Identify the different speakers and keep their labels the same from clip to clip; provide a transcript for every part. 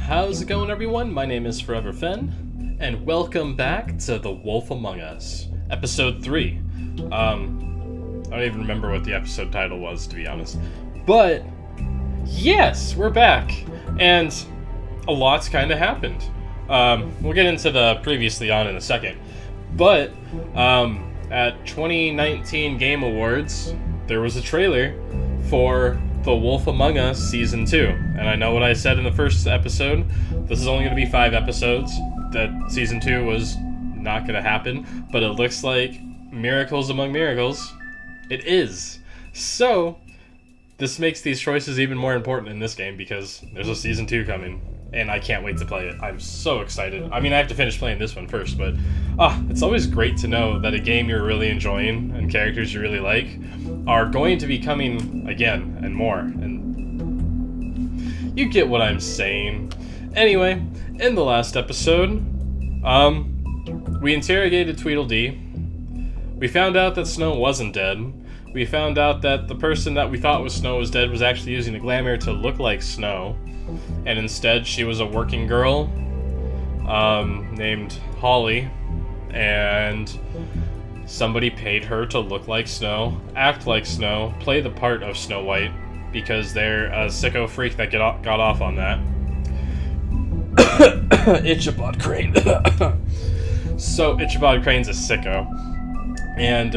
Speaker 1: How's it going, everyone? My name is Forever Fen, and welcome back to The Wolf Among Us, Episode 3. I don't even remember what the episode title was, to be honest. But, yes, we're back, and a lot's kind of happened. We'll get into the previously on in a second. But, at 2019 Game Awards, there was a trailer for The Wolf Among Us Season 2. And I know what I said in the first episode. This is only going to be 5 episodes. That Season 2 was not going to happen. But it looks like miracles among miracles. It is. So, this makes these choices even more important in this game because there's a Season 2 coming. And I can't wait to play it. I'm so excited. I mean, I have to finish playing this one first, but it's always great to know that a game you're really enjoying and characters you really like are going to be coming again and more. And you get what I'm saying. Anyway, in the last episode, we interrogated Tweedledee. We found out that Snow wasn't dead. We found out that the person that we thought was Snow was dead was actually using the glamour to look like Snow. And instead, she was a working girl named Holly, and somebody paid her to look like Snow, act like Snow, play the part of Snow White, because they're a sicko freak that got off on that. Ichabod Crane. So, Ichabod Crane's a sicko. And,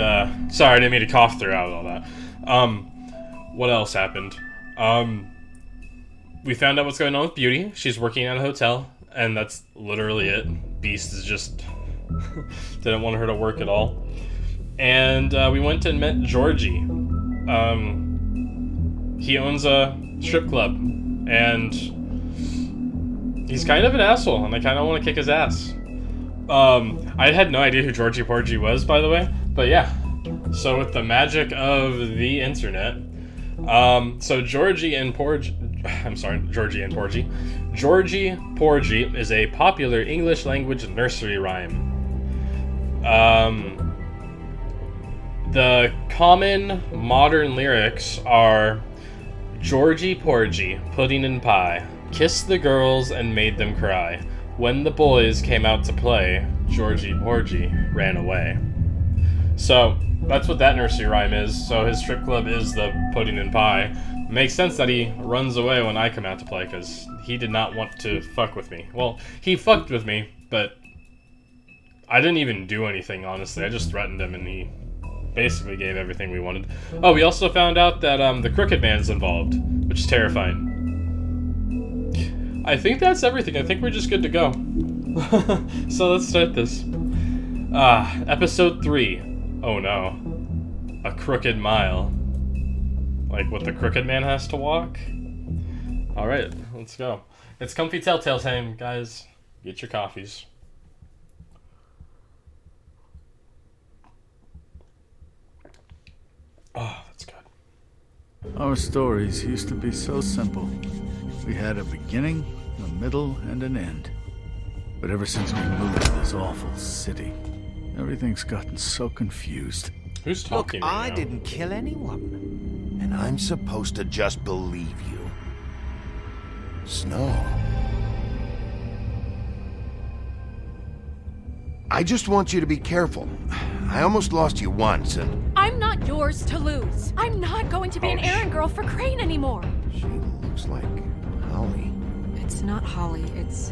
Speaker 1: sorry, I didn't mean to cough throughout all that. What else happened? We found out what's going on with Beauty. She's working at a hotel, and that's literally it. Beast is just didn't want her to work at all. And we went and met Georgie. He owns a strip club, and he's kind of an asshole, and I kind of want to kick his ass. I had no idea who Georgie Porgy was, by the way, but yeah. So with the magic of the internet, so Georgie and Porgy. Georgie Porgy is a popular English language nursery rhyme. The common modern lyrics are Georgie Porgy, pudding and pie, kissed the girls and made them cry. When the boys came out to play, Georgie Porgy ran away. So, that's what that nursery rhyme is. So his strip club is the pudding and pie. Makes sense that he runs away when I come out to play, because he did not want to fuck with me. Well, he fucked with me, but I didn't even do anything, honestly. I just threatened him, and he basically gave everything we wanted. Oh, we also found out that the Crooked Man's involved, which is terrifying. I think that's everything. I think we're just good to go. So let's start this. Episode 3. Oh no. A crooked mile. Like what the Crooked Man has to walk? Alright, let's go. It's comfy Telltale time, guys. Get your coffees. Oh, that's good.
Speaker 2: Our stories used to be so simple. We had a beginning, a middle, and an end. But ever since we moved to this awful city, everything's gotten so confused.
Speaker 1: Who's talking
Speaker 3: Look,
Speaker 1: right
Speaker 3: I
Speaker 1: now?
Speaker 3: didn't kill anyone. And I'm supposed to just believe you. Snow. I just want you to be careful. I almost lost you once, and...
Speaker 4: I'm not yours to lose. I'm not going to be an errand girl for Crane anymore.
Speaker 3: She looks like Holly.
Speaker 4: It's not Holly, it's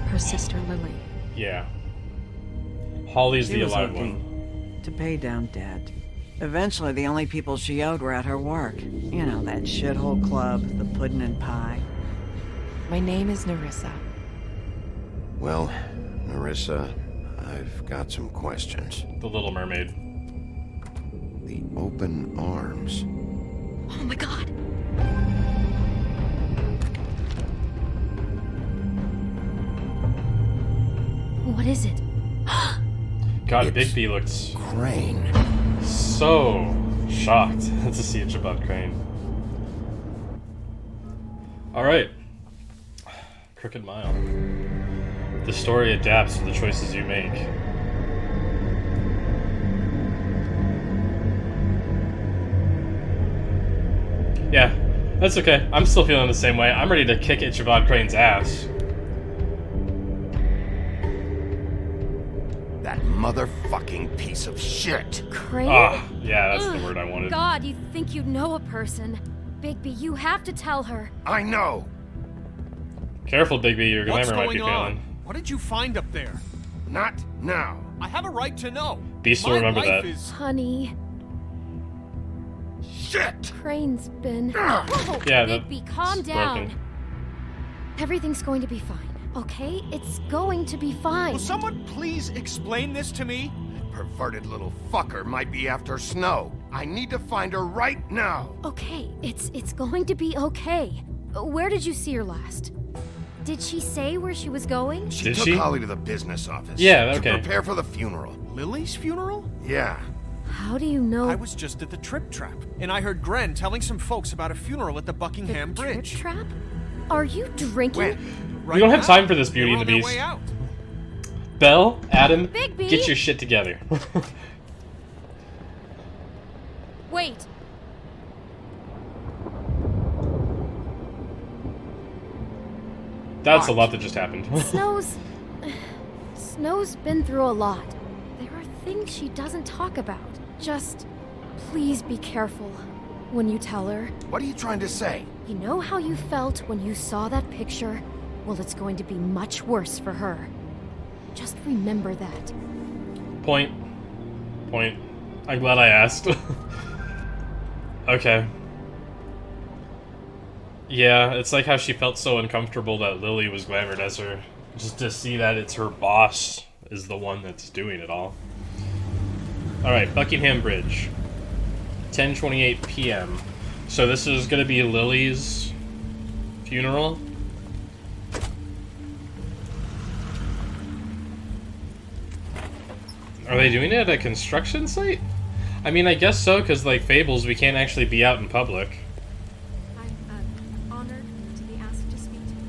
Speaker 4: her sister Lily.
Speaker 1: Yeah. Holly's
Speaker 5: She
Speaker 1: the
Speaker 5: was
Speaker 1: alive
Speaker 5: looking
Speaker 1: one.
Speaker 5: to pay down debt. Eventually, the only people she owed were at her work. You know, that shithole club, the pudding and pie.
Speaker 4: My name is Nerissa.
Speaker 3: Well, Nerissa, I've got some questions.
Speaker 1: The Little Mermaid.
Speaker 3: The open arms.
Speaker 4: Oh my god! What is it?
Speaker 1: God,
Speaker 3: It's
Speaker 1: Bigby looked
Speaker 3: Crane.
Speaker 1: so shocked to see Ichabod Crane. Alright. Crooked Mile. The story adapts to the choices you make. Yeah, that's okay. I'm still feeling the same way. I'm ready to kick Ichabod Crane's ass.
Speaker 3: That motherfucking piece of shit.
Speaker 4: Crane?
Speaker 1: Ah, yeah, that's the word I wanted.
Speaker 4: God, you think you know a person. Bigby, you have to tell her.
Speaker 3: I know.
Speaker 1: Careful, Bigby, your
Speaker 6: What's
Speaker 1: glamour might be
Speaker 6: going on?
Speaker 1: failing.
Speaker 6: What did you find up there?
Speaker 3: Not now.
Speaker 6: I have a right to know.
Speaker 1: Beast will
Speaker 6: My
Speaker 1: remember
Speaker 6: life
Speaker 1: that.
Speaker 6: is...
Speaker 4: Honey,
Speaker 3: Shit.
Speaker 4: Crane's been... Whoa,
Speaker 1: Yeah,
Speaker 4: Bigby, calm
Speaker 1: it's
Speaker 4: down.
Speaker 1: broken.
Speaker 4: Everything's going to be fine, okay? It's going to be fine.
Speaker 6: Will someone please explain this to me?
Speaker 3: Perverted little fucker might be after Snow. I need to find her right now.
Speaker 4: Okay, it's going to be okay. Where did you see her last? Did she say where she was going?
Speaker 3: She
Speaker 1: Did
Speaker 3: took
Speaker 1: she?
Speaker 3: Holly to the business office.
Speaker 1: Yeah, okay.
Speaker 3: To prepare for the funeral.
Speaker 6: Lily's funeral?
Speaker 3: Yeah.
Speaker 4: How do you know?
Speaker 6: I was just at the Trip Trap, and I heard Gren telling some folks about a funeral at the Buckingham
Speaker 4: the
Speaker 6: Bridge.
Speaker 4: Trip trap? Are you drinking?
Speaker 3: When?
Speaker 6: Right
Speaker 1: We don't have
Speaker 6: now,
Speaker 1: time for this Beauty
Speaker 6: they're
Speaker 1: and the
Speaker 6: on
Speaker 1: Beast.
Speaker 6: their way out.
Speaker 1: Belle, Adam,
Speaker 4: Bigby?
Speaker 1: get your shit together.
Speaker 4: Wait.
Speaker 1: That's a lot that just happened.
Speaker 4: Snow's been through a lot. There are things she doesn't talk about. Just please be careful when you tell her.
Speaker 3: What are you trying to say?
Speaker 4: You know how you felt when you saw that picture? Well, it's going to be much worse for her. Just remember that.
Speaker 1: Point. I'm glad I asked. Okay. Yeah, it's like how she felt so uncomfortable that Lily was glamored as her. Just to see that it's her boss is the one that's doing it all. Alright, Buckingham Bridge. 10:28 p.m. So this is gonna be Lily's funeral? Are they doing it at a construction site? I mean, I guess so, because, like, Fables, we can't actually be out in public.
Speaker 4: I'm honored to be asked to speak to you.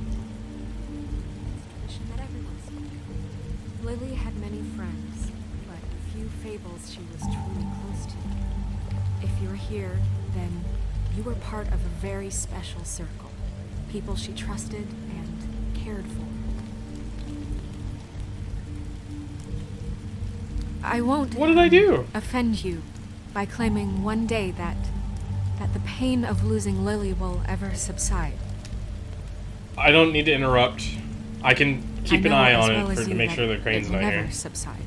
Speaker 4: It's a tradition that everyone speaks. Lily had many friends, but few Fables she was truly close to. If you're here, then you were part of a very special circle. People she trusted and cared for. I won't
Speaker 1: What did I do?
Speaker 4: offend you by claiming one day that the pain of losing Lily will ever subside.
Speaker 1: I don't need to interrupt. I can keep an eye on it to make sure the Crane's
Speaker 4: it will
Speaker 1: not
Speaker 4: never
Speaker 1: here.
Speaker 4: subside.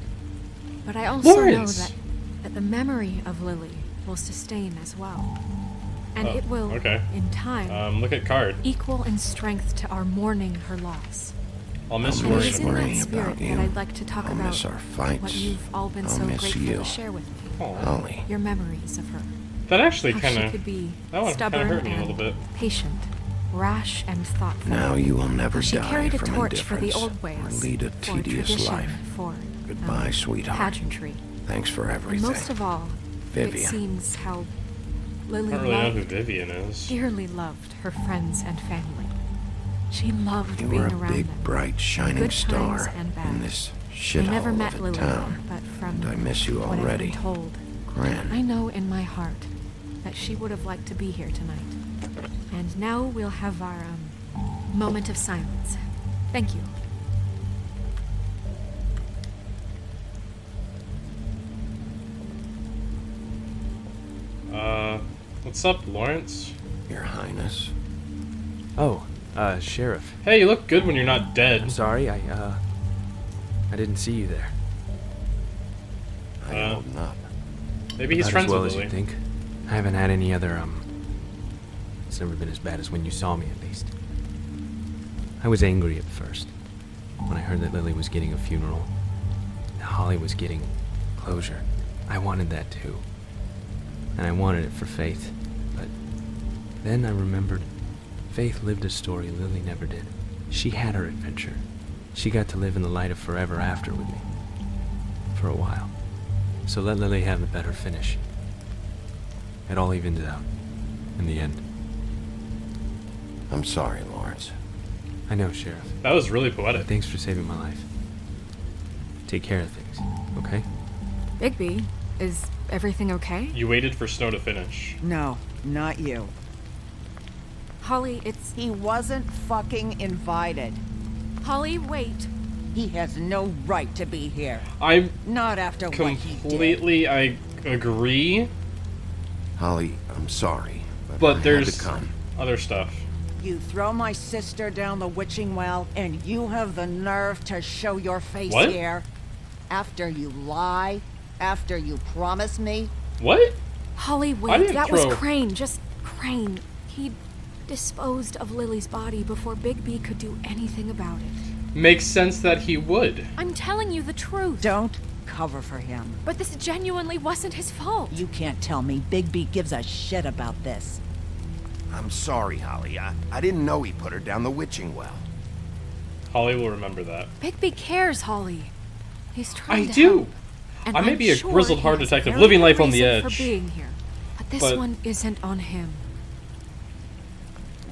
Speaker 4: But I also
Speaker 1: Lawrence!
Speaker 4: know that the memory of Lily will sustain as well. And
Speaker 1: Oh,
Speaker 4: it will,
Speaker 1: okay.
Speaker 4: in time,
Speaker 1: Look at card.
Speaker 4: equal in strength to our mourning her loss.
Speaker 1: I'll miss
Speaker 3: I'll
Speaker 4: It
Speaker 1: worrying
Speaker 4: is
Speaker 3: miss
Speaker 4: in
Speaker 1: about
Speaker 3: worrying
Speaker 4: that spirit
Speaker 3: about
Speaker 4: that
Speaker 3: you.
Speaker 4: I'd like to talk
Speaker 3: I'll
Speaker 4: about
Speaker 3: miss our fights.
Speaker 4: what you've all been
Speaker 3: I'll
Speaker 4: so
Speaker 3: miss
Speaker 4: grateful
Speaker 3: you.
Speaker 4: to share with me.
Speaker 3: Holly.
Speaker 4: Your memories of her.
Speaker 1: That actually
Speaker 4: How
Speaker 1: kind
Speaker 4: she
Speaker 1: of...
Speaker 4: could be
Speaker 1: That one kind of
Speaker 4: stubborn
Speaker 1: hurt me a
Speaker 4: and
Speaker 1: little bit.
Speaker 4: patient, rash and thoughtful.
Speaker 3: Now you will never
Speaker 4: She
Speaker 3: die
Speaker 4: carried a
Speaker 3: from
Speaker 4: torch for the
Speaker 3: indifference
Speaker 4: old
Speaker 3: or
Speaker 4: ways,
Speaker 3: lead a
Speaker 4: for
Speaker 3: tedious
Speaker 4: tradition,
Speaker 3: life.
Speaker 4: for
Speaker 3: Goodbye, sweetheart.
Speaker 4: pageantry.
Speaker 3: Thanks for
Speaker 4: And
Speaker 3: everything.
Speaker 4: most of all, it
Speaker 3: Vivian.
Speaker 4: seems how
Speaker 1: I
Speaker 4: Lily
Speaker 1: don't really know who
Speaker 4: loved,
Speaker 1: Vivian is.
Speaker 4: dearly loved her friends and family. She loved
Speaker 3: You
Speaker 4: being
Speaker 3: were a
Speaker 4: around
Speaker 3: big,
Speaker 4: them.
Speaker 3: bright, shining
Speaker 4: Good
Speaker 3: star
Speaker 4: times and bad.
Speaker 3: in this
Speaker 4: I
Speaker 3: shithole
Speaker 4: never met
Speaker 3: of a
Speaker 4: Lily,
Speaker 3: town.
Speaker 4: but from
Speaker 3: And I miss you
Speaker 4: what I've
Speaker 3: already.
Speaker 4: been told,
Speaker 3: Gran.
Speaker 4: I know in my heart that she would have liked to be here tonight. And now we'll have our moment of silence. Thank you.
Speaker 1: What's up, Lawrence?
Speaker 3: Your Highness.
Speaker 7: Oh, Sheriff.
Speaker 1: Hey, you look good when you're not
Speaker 7: I'm
Speaker 1: dead.
Speaker 7: sorry, I didn't see you there.
Speaker 3: How you holding up?
Speaker 1: Maybe he's
Speaker 7: About
Speaker 1: friends
Speaker 7: as well
Speaker 1: with
Speaker 7: as you
Speaker 1: Lily.
Speaker 7: think. I haven't had any other, It's never been as bad as when you saw me, at least. I was angry at first, when I heard that Lily was getting a funeral. And Holly was getting closure. I wanted that too. And I wanted it for Faith. But then I remembered Faith lived a story Lily never did. She had her adventure. She got to live in the light of forever after with me. For a while. So let Lily have a better finish. It all evens out. In the end.
Speaker 3: I'm sorry, Lawrence.
Speaker 7: I know, Sheriff.
Speaker 1: That was really poetic.
Speaker 7: Thanks for saving my life. Take care of things, okay?
Speaker 4: Bigby, is everything okay?
Speaker 1: You waited for Snow to finish.
Speaker 5: No, not you.
Speaker 4: Holly, it's...
Speaker 5: He wasn't fucking invited.
Speaker 4: Holly, wait.
Speaker 5: He has no right to be here.
Speaker 1: I'm
Speaker 5: Not after what he did.
Speaker 1: completely, I agree,
Speaker 3: Holly, I'm sorry, but I
Speaker 1: but
Speaker 3: had
Speaker 1: there's
Speaker 3: to come.
Speaker 1: other stuff.
Speaker 5: You throw my sister down the witching well, and you have the nerve to show your face
Speaker 1: What?
Speaker 5: here? After you lie? After you promise me?
Speaker 1: What?
Speaker 4: Holly,
Speaker 1: I
Speaker 4: wait,
Speaker 1: didn't
Speaker 4: that was
Speaker 1: throw-
Speaker 4: Crane, just Crane. He disposed of Lily's body before Bigby could do anything about it.
Speaker 1: Makes sense that he would.
Speaker 4: I'm telling you the truth.
Speaker 5: Don't cover for him.
Speaker 4: But this genuinely wasn't his fault.
Speaker 5: You can't tell me Bigby gives a shit about this.
Speaker 3: I'm sorry, Holly. I didn't know he put her down the witching well.
Speaker 1: Holly will remember that.
Speaker 4: Bigby cares, Holly. He's trying
Speaker 1: I
Speaker 4: to
Speaker 1: do.
Speaker 4: help. And
Speaker 1: I may
Speaker 4: I'm
Speaker 1: be a
Speaker 4: sure
Speaker 1: grizzled
Speaker 4: he
Speaker 1: hard
Speaker 4: has
Speaker 1: detective
Speaker 4: very
Speaker 1: living
Speaker 4: good
Speaker 1: life on the
Speaker 4: reason
Speaker 1: edge.
Speaker 4: for being here. But this
Speaker 1: But-
Speaker 4: one isn't on him.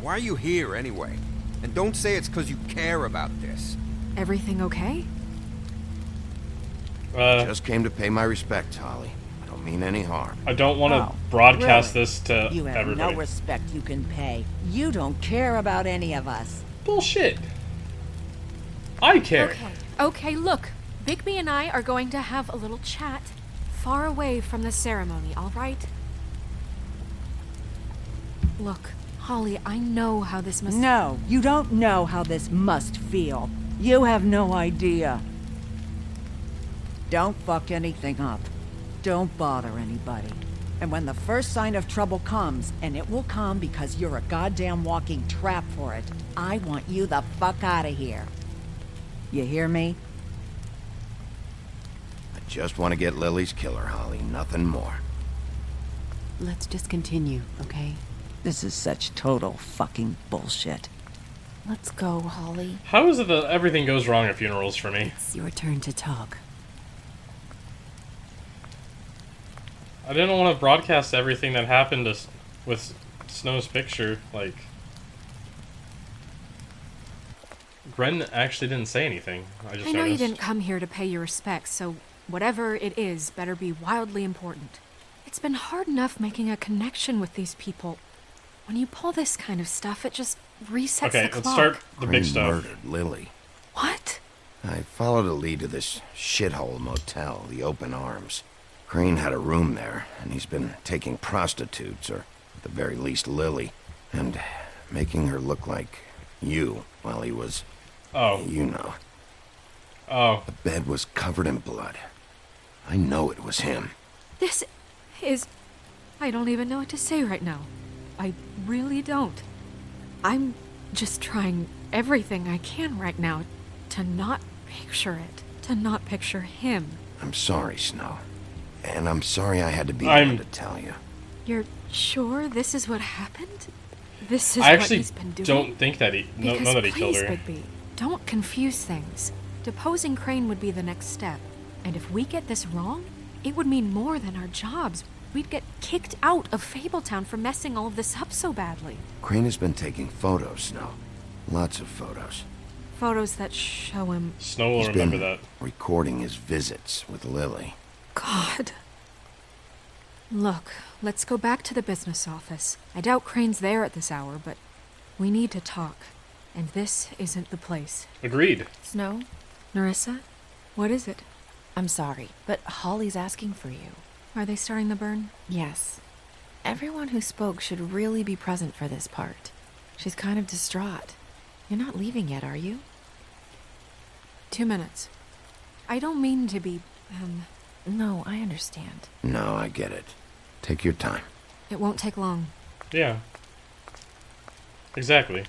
Speaker 8: Why are you here anyway? And don't say it's because you care about this.
Speaker 4: Everything okay?
Speaker 3: Just came to pay my respects, Holly. I don't mean any harm.
Speaker 1: I don't want to
Speaker 5: Oh,
Speaker 1: broadcast
Speaker 5: really?
Speaker 1: this to
Speaker 5: You have
Speaker 1: everybody.
Speaker 5: no respect you can pay. You don't care about any of us.
Speaker 1: Bullshit. I care.
Speaker 4: Okay, look. Bigby and I are going to have a little chat far away from the ceremony, all right? Look, Holly, I know how this must...
Speaker 5: No, you don't know how this must feel. You have no idea. Don't fuck anything up. Don't bother anybody. And when the first sign of trouble comes, and it will come because you're a goddamn walking trap for it, I want you the fuck out of here. You hear me?
Speaker 3: I just want to get Lily's killer, Holly. Nothing more.
Speaker 9: Let's just continue, okay?
Speaker 5: This is such total fucking bullshit.
Speaker 9: Let's go, Holly.
Speaker 1: How is it that everything goes wrong at funerals for me?
Speaker 9: It's your turn to talk.
Speaker 1: I didn't want to broadcast everything that happened with Snow's picture. Like, Gren actually didn't say anything. I just
Speaker 4: I know you
Speaker 1: noticed.
Speaker 4: didn't come here to pay your respects, so whatever it is better be wildly important. It's been hard enough making a connection with these people. When you pull this kind of stuff, it just resets
Speaker 1: Okay,
Speaker 4: the
Speaker 1: let's
Speaker 4: clock.
Speaker 1: start the big
Speaker 3: Crane
Speaker 1: stuff.
Speaker 3: murdered Lily.
Speaker 4: What?
Speaker 3: I followed a lead to this shithole motel, the Open Arms. Crane had a room there, and he's been taking prostitutes, or at the very least Lily, and making her look like you while he was,
Speaker 1: Oh.
Speaker 3: you know.
Speaker 1: Oh.
Speaker 3: The bed was covered in blood. I know it was him.
Speaker 4: This is... I don't even know what to say right now. I really don't. I'm just trying everything I can right now to not picture it. To not picture him.
Speaker 3: I'm sorry, Snow. And I'm sorry I had to be the
Speaker 1: I'm-
Speaker 3: one to tell you.
Speaker 4: You're sure this is what happened? This is
Speaker 1: I
Speaker 4: what
Speaker 1: actually
Speaker 4: he's been doing?
Speaker 1: don't think that he... No,
Speaker 4: Because
Speaker 1: know that he killed
Speaker 4: please,
Speaker 1: her.
Speaker 4: Bigby, don't confuse things. Deposing Crane would be the next step. And if we get this wrong, it would mean more than our jobs. We'd get kicked out of Fabletown for messing all of this up so badly.
Speaker 3: Crane has been taking photos, Snow. Lots of photos.
Speaker 4: Photos that show him...
Speaker 1: Snow will
Speaker 3: He's
Speaker 1: remember
Speaker 3: been
Speaker 1: that.
Speaker 3: recording his visits with Lily.
Speaker 4: God. Look, let's go back to the business office. I doubt Crane's there at this hour, but we need to talk. And this isn't the place.
Speaker 1: Agreed.
Speaker 9: Snow,
Speaker 4: Nerissa, what is it?
Speaker 9: I'm sorry, but Holly's asking for you.
Speaker 4: Are they starting the burn?
Speaker 9: Yes. Everyone who spoke should really be present for this part. She's kind of distraught. You're not leaving yet, are you?
Speaker 4: 2 minutes. I don't mean to be,
Speaker 9: No, I understand.
Speaker 3: No, I get it. Take your time.
Speaker 4: it won't take long.
Speaker 1: Yeah. Exactly.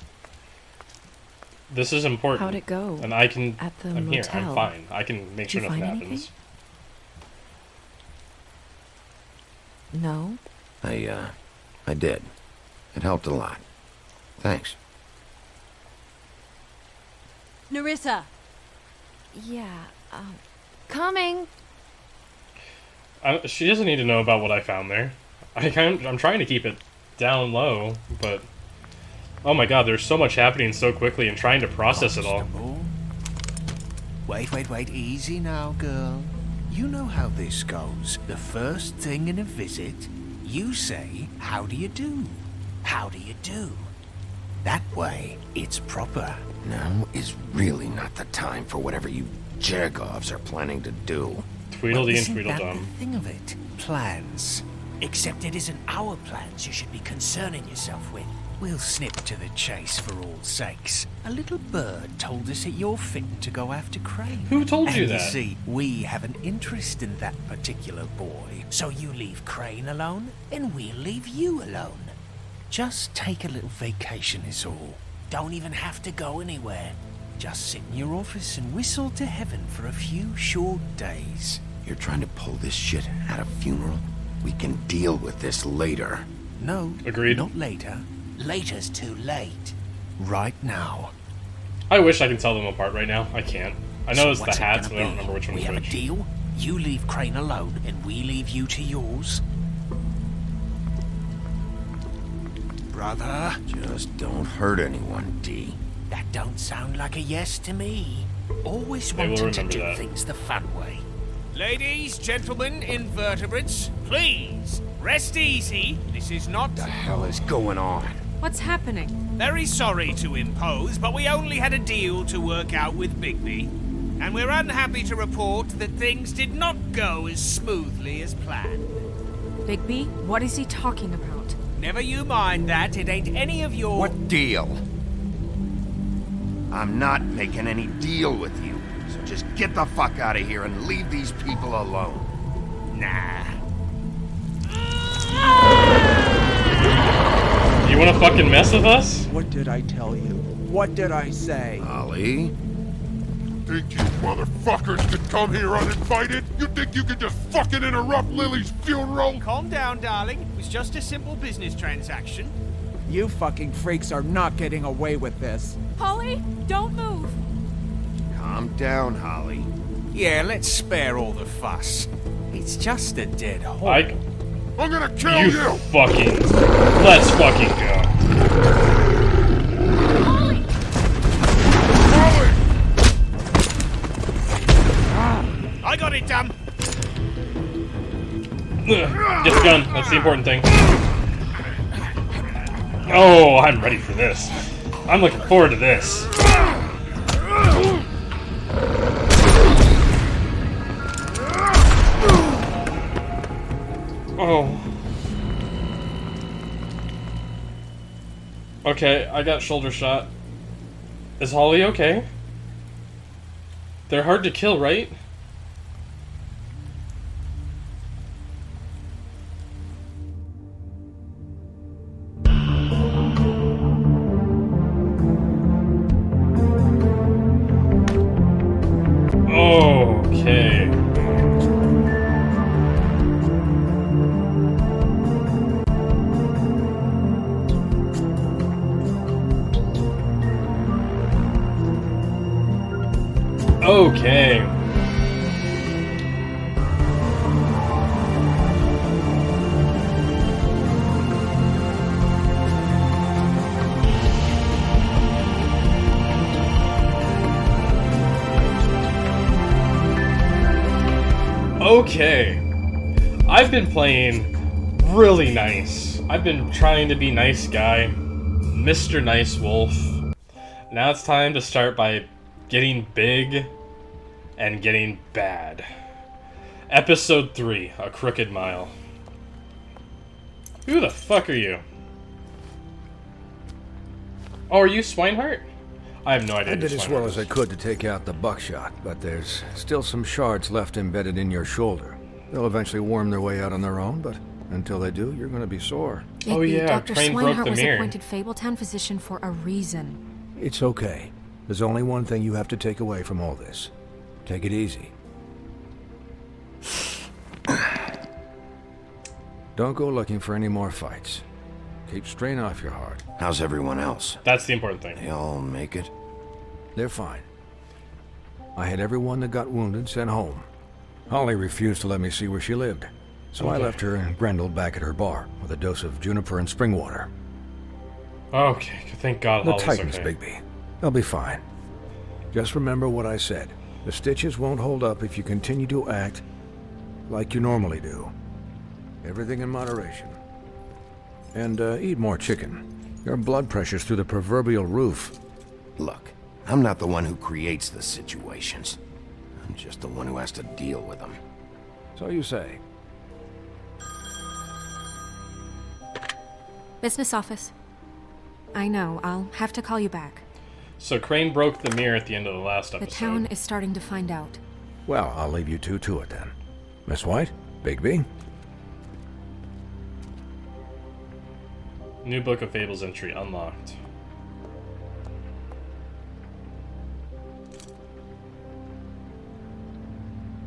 Speaker 1: This is important.
Speaker 9: How'd it go?
Speaker 1: And I can...
Speaker 9: At the
Speaker 1: I'm here. I'm
Speaker 9: motel?
Speaker 1: fine. I can make
Speaker 9: Did
Speaker 1: sure
Speaker 9: you
Speaker 1: nothing
Speaker 9: find
Speaker 1: happens.
Speaker 9: No?
Speaker 3: I did. It helped a lot. Thanks.
Speaker 9: Nerissa! Yeah, coming!
Speaker 1: She doesn't need to know about what I found there. I'm trying to keep it down low, but... Oh my god, there's so much happening so quickly and trying to process it all.
Speaker 10: Constable. Wait, easy now, girl. You know how this goes. The first thing in a visit, you say, how do you do? How do you do? That way, it's proper.
Speaker 3: Now is really not the time for whatever you Jergovs are planning to do.
Speaker 1: Tweedledee and
Speaker 10: Isn't that
Speaker 1: Tweedledum.
Speaker 10: the thing of it? Plans. Except it isn't our plans you should be concerning yourself with. We'll snip to the chase for all sakes. A little bird told us that you're fitting to go after Crane.
Speaker 1: Who told you
Speaker 10: And
Speaker 1: that?
Speaker 10: You see, we have an interest in that particular boy. So you leave Crane alone, and we'll leave you alone. Just take a little vacation is all. Don't even have to go anywhere. Just sit in your office and whistle to heaven for a few short days.
Speaker 3: You're trying to pull this shit at a funeral? We can deal with this later.
Speaker 10: No,
Speaker 1: Agreed.
Speaker 10: not later. Later's too late. Right now.
Speaker 1: I wish I could tell them apart right now. I can't. I know it's the
Speaker 10: what's it
Speaker 1: hats,
Speaker 10: gonna
Speaker 1: but I don't
Speaker 10: be?
Speaker 1: remember which one
Speaker 10: We
Speaker 1: is
Speaker 10: have a
Speaker 1: which.
Speaker 10: deal? You leave Crane alone, and we leave you to yours? Brother?
Speaker 3: Just don't hurt anyone, D.
Speaker 10: That don't sound like a yes to me. Always
Speaker 1: They will
Speaker 10: wanting to
Speaker 1: remember
Speaker 10: do
Speaker 1: that.
Speaker 10: things the fun way. Ladies, gentlemen, invertebrates, please, rest easy. This is not...
Speaker 3: The hell is going on?
Speaker 4: What's happening?
Speaker 6: Very sorry to impose, but we only had a deal to work out with Bigby. And we're unhappy to report that things did not go as smoothly as planned.
Speaker 4: Bigby, what is he talking about?
Speaker 6: Never you mind that, it ain't any of your...
Speaker 3: What deal? I'm not making any deal with you. So just get the fuck out of here and leave these people alone.
Speaker 6: Nah.
Speaker 1: You wanna fucking mess with us?
Speaker 11: What did I tell you? What did I say?
Speaker 3: Ollie?
Speaker 12: Think you motherfuckers could come here uninvited? You think you could just fucking interrupt Lily's funeral?
Speaker 6: Calm down, darling. It was just a simple business transaction.
Speaker 11: You fucking freaks are not getting away with this.
Speaker 4: Holly, don't move.
Speaker 3: Calm down, Holly.
Speaker 6: Yeah, let's spare all the fuss. It's just a dead horse.
Speaker 12: I'm gonna kill
Speaker 1: You
Speaker 12: you!
Speaker 1: fucking... Let's fucking go.
Speaker 4: Holly!
Speaker 6: I got it, damn.
Speaker 1: Get the gun. That's the important thing. Oh, I'm ready for this. I'm looking forward to this. Oh. Okay, I got shoulder shot. Is Holly okay? They're hard to kill, right? Okay. Okay. Okay. I've been playing really nice. I've been trying to be nice guy, Mr. Nice Wolf. Now it's time to start by getting big and getting bad. Episode 3, A Crooked Mile. Who the fuck are you? Oh, are you Swinehart? I have no idea.
Speaker 13: I
Speaker 1: who
Speaker 13: did as
Speaker 1: Swinehart
Speaker 13: well
Speaker 1: is.
Speaker 13: as I could to take out the buckshot, but there's still some shards left embedded in your shoulder. They'll eventually worm their way out on their own, but until they do, you're going to be sore.
Speaker 1: Oh yeah,
Speaker 4: Dr.
Speaker 1: Crane broke
Speaker 4: Swinehart
Speaker 1: the
Speaker 4: was
Speaker 1: mirror.
Speaker 4: appointed Fabletown physician for a reason.
Speaker 13: It's okay. There's only one thing you have to take away from all this. Take it easy. Don't go looking for any more fights. Keep strain off your heart.
Speaker 3: How's everyone else?
Speaker 1: That's the important thing.
Speaker 3: They all make it?
Speaker 13: They're fine. I had everyone that got wounded sent home. Holly refused to let me see where she lived, so I
Speaker 1: Okay.
Speaker 13: left her and Grendel back at her bar with a dose of juniper and spring water.
Speaker 1: Okay, thank God
Speaker 13: The
Speaker 1: Holly's
Speaker 13: Titans,
Speaker 1: okay.
Speaker 13: Bigby. They'll be fine. Just remember what I said. The stitches won't hold up if you continue to act like you normally do. Everything in moderation. And eat more chicken. Your blood pressure's through the proverbial roof.
Speaker 3: Look, I'm not the one who creates the situations. I'm just the one who has to deal with them.
Speaker 13: So you say.
Speaker 4: Business office. I know, I'll have to call you back.
Speaker 1: So Crane broke the mirror at the end of the last episode.
Speaker 4: The town is starting to find out.
Speaker 13: Well, I'll leave you two to it then. Miss White? Bigby?
Speaker 1: New Book of Fables entry unlocked.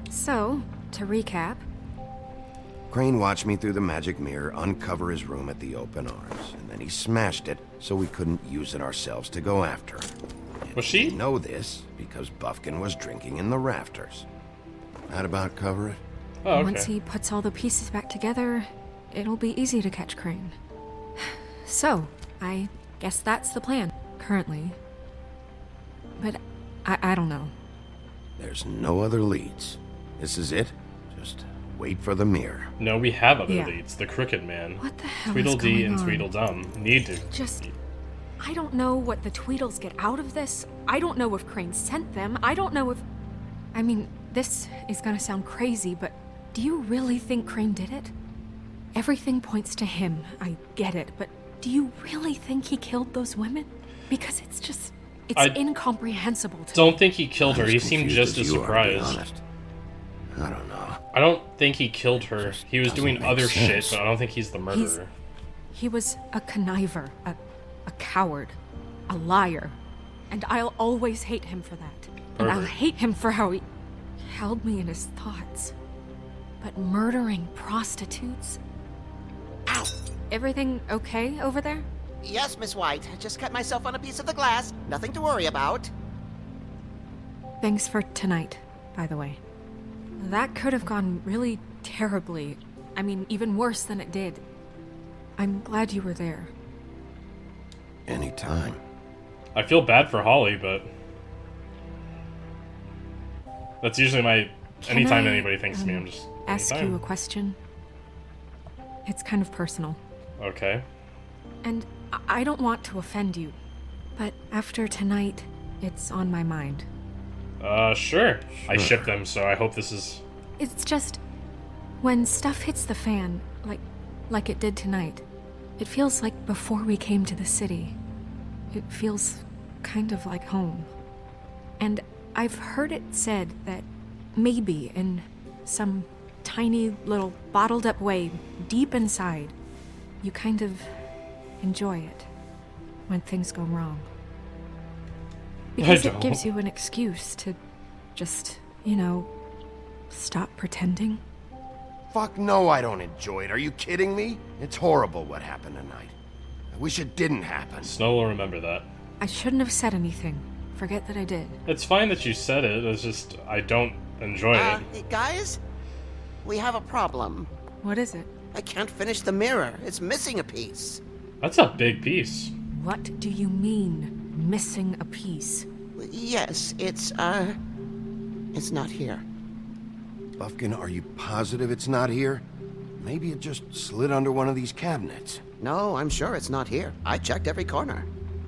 Speaker 4: So, to recap...
Speaker 3: Crane watched me through the magic mirror uncover his room at the open arms, and then he smashed it so we couldn't use it ourselves to go after him.
Speaker 1: Was she?
Speaker 3: We know this because Buffkin was drinking in the rafters. That about cover it?
Speaker 1: Oh, okay.
Speaker 4: Once he puts all the pieces back together, it'll be easy to catch Crane. So, I guess that's the plan, currently. But I don't know.
Speaker 3: There's no other leads. This is it. Just wait for the mirror.
Speaker 1: No, we have other
Speaker 4: Yeah.
Speaker 1: leads. The Crooked Man.
Speaker 4: What the hell
Speaker 1: Tweedledee
Speaker 4: is
Speaker 1: and
Speaker 4: going on?
Speaker 1: Tweedledum need to.
Speaker 4: I don't know what the Tweedles get out of this. I don't know if Crane sent them. I don't know if... I mean, this is gonna sound crazy, but do you really think Crane did it? Everything points to him. I get it, but do you really think he killed those women? Because it's just... It's incomprehensible to
Speaker 1: Don't
Speaker 4: me.
Speaker 1: think he killed her. He seemed just as surprised.
Speaker 3: I don't know.
Speaker 1: I don't think he killed her. He was doing
Speaker 3: make
Speaker 1: other shit,
Speaker 3: sense.
Speaker 1: but I don't think he's the murderer.
Speaker 4: He was a conniver, a coward, a liar, and I'll always hate him for that. And I'll
Speaker 1: Pervert.
Speaker 4: hate him for how he held me in his thoughts. But murdering prostitutes? Ow! Everything okay over there?
Speaker 14: Yes, Miss White. I just cut myself on a piece of the glass. Nothing to worry about.
Speaker 4: Thanks for tonight, by the way. That could have gone really terribly. I mean, even worse than it did. I'm glad you were there.
Speaker 3: Anytime.
Speaker 1: I feel bad for Holly, but that's usually my. Anytime anybody thinks of me, I'm just.
Speaker 4: Ask
Speaker 1: anytime.
Speaker 4: you a question. It's kind of personal.
Speaker 1: Okay.
Speaker 4: And I don't want to offend you, but after tonight, it's on my mind.
Speaker 1: Sure. I ship them, so I hope this is.
Speaker 4: It's just, when stuff hits the fan, like it did tonight, it feels like before we came to the city. It feels kind of like home. And I've heard it said that maybe in some tiny little bottled up way, deep inside, you kind of enjoy it when things go wrong. Because it gives you an excuse to just, stop pretending.
Speaker 3: Fuck no, I don't enjoy it. Are you kidding me? It's horrible what happened tonight. I wish it didn't happen.
Speaker 1: Snow will remember that.
Speaker 4: I shouldn't have said anything. Forget that I did.
Speaker 1: It's fine that you said it. It's just I don't enjoy it.
Speaker 14: Guys, we have a problem.
Speaker 4: What is it?
Speaker 14: I can't finish the mirror. It's missing a piece.
Speaker 1: That's a big piece.
Speaker 4: What do you mean, missing a piece?
Speaker 14: Yes, it's not here.
Speaker 3: Buffkin, are you positive it's not here? Maybe it just slid under one of these cabinets.
Speaker 14: No, I'm sure it's not here. I checked every corner.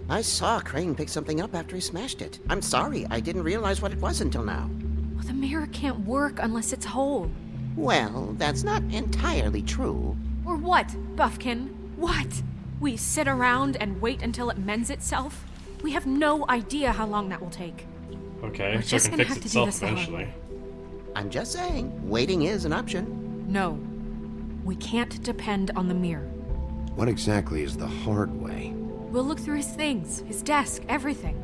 Speaker 14: I saw Crane pick something up after he smashed it. I'm sorry, I didn't realize what it was until now.
Speaker 4: Well, the mirror can't work unless it's whole.
Speaker 14: Well, that's not entirely true.
Speaker 4: Or what, Buffkin? What? We sit around and wait until it mends itself? We have no idea how long that will take.
Speaker 1: Okay,
Speaker 4: We're
Speaker 1: so it
Speaker 4: just
Speaker 1: can
Speaker 4: gonna
Speaker 1: fix
Speaker 4: have to do
Speaker 1: itself
Speaker 4: this the hard
Speaker 1: eventually.
Speaker 4: way.
Speaker 14: I'm just saying, waiting is an option.
Speaker 4: No. We can't depend on the mirror.
Speaker 3: What exactly is the hard way?
Speaker 4: We'll look through his things, his desk, everything.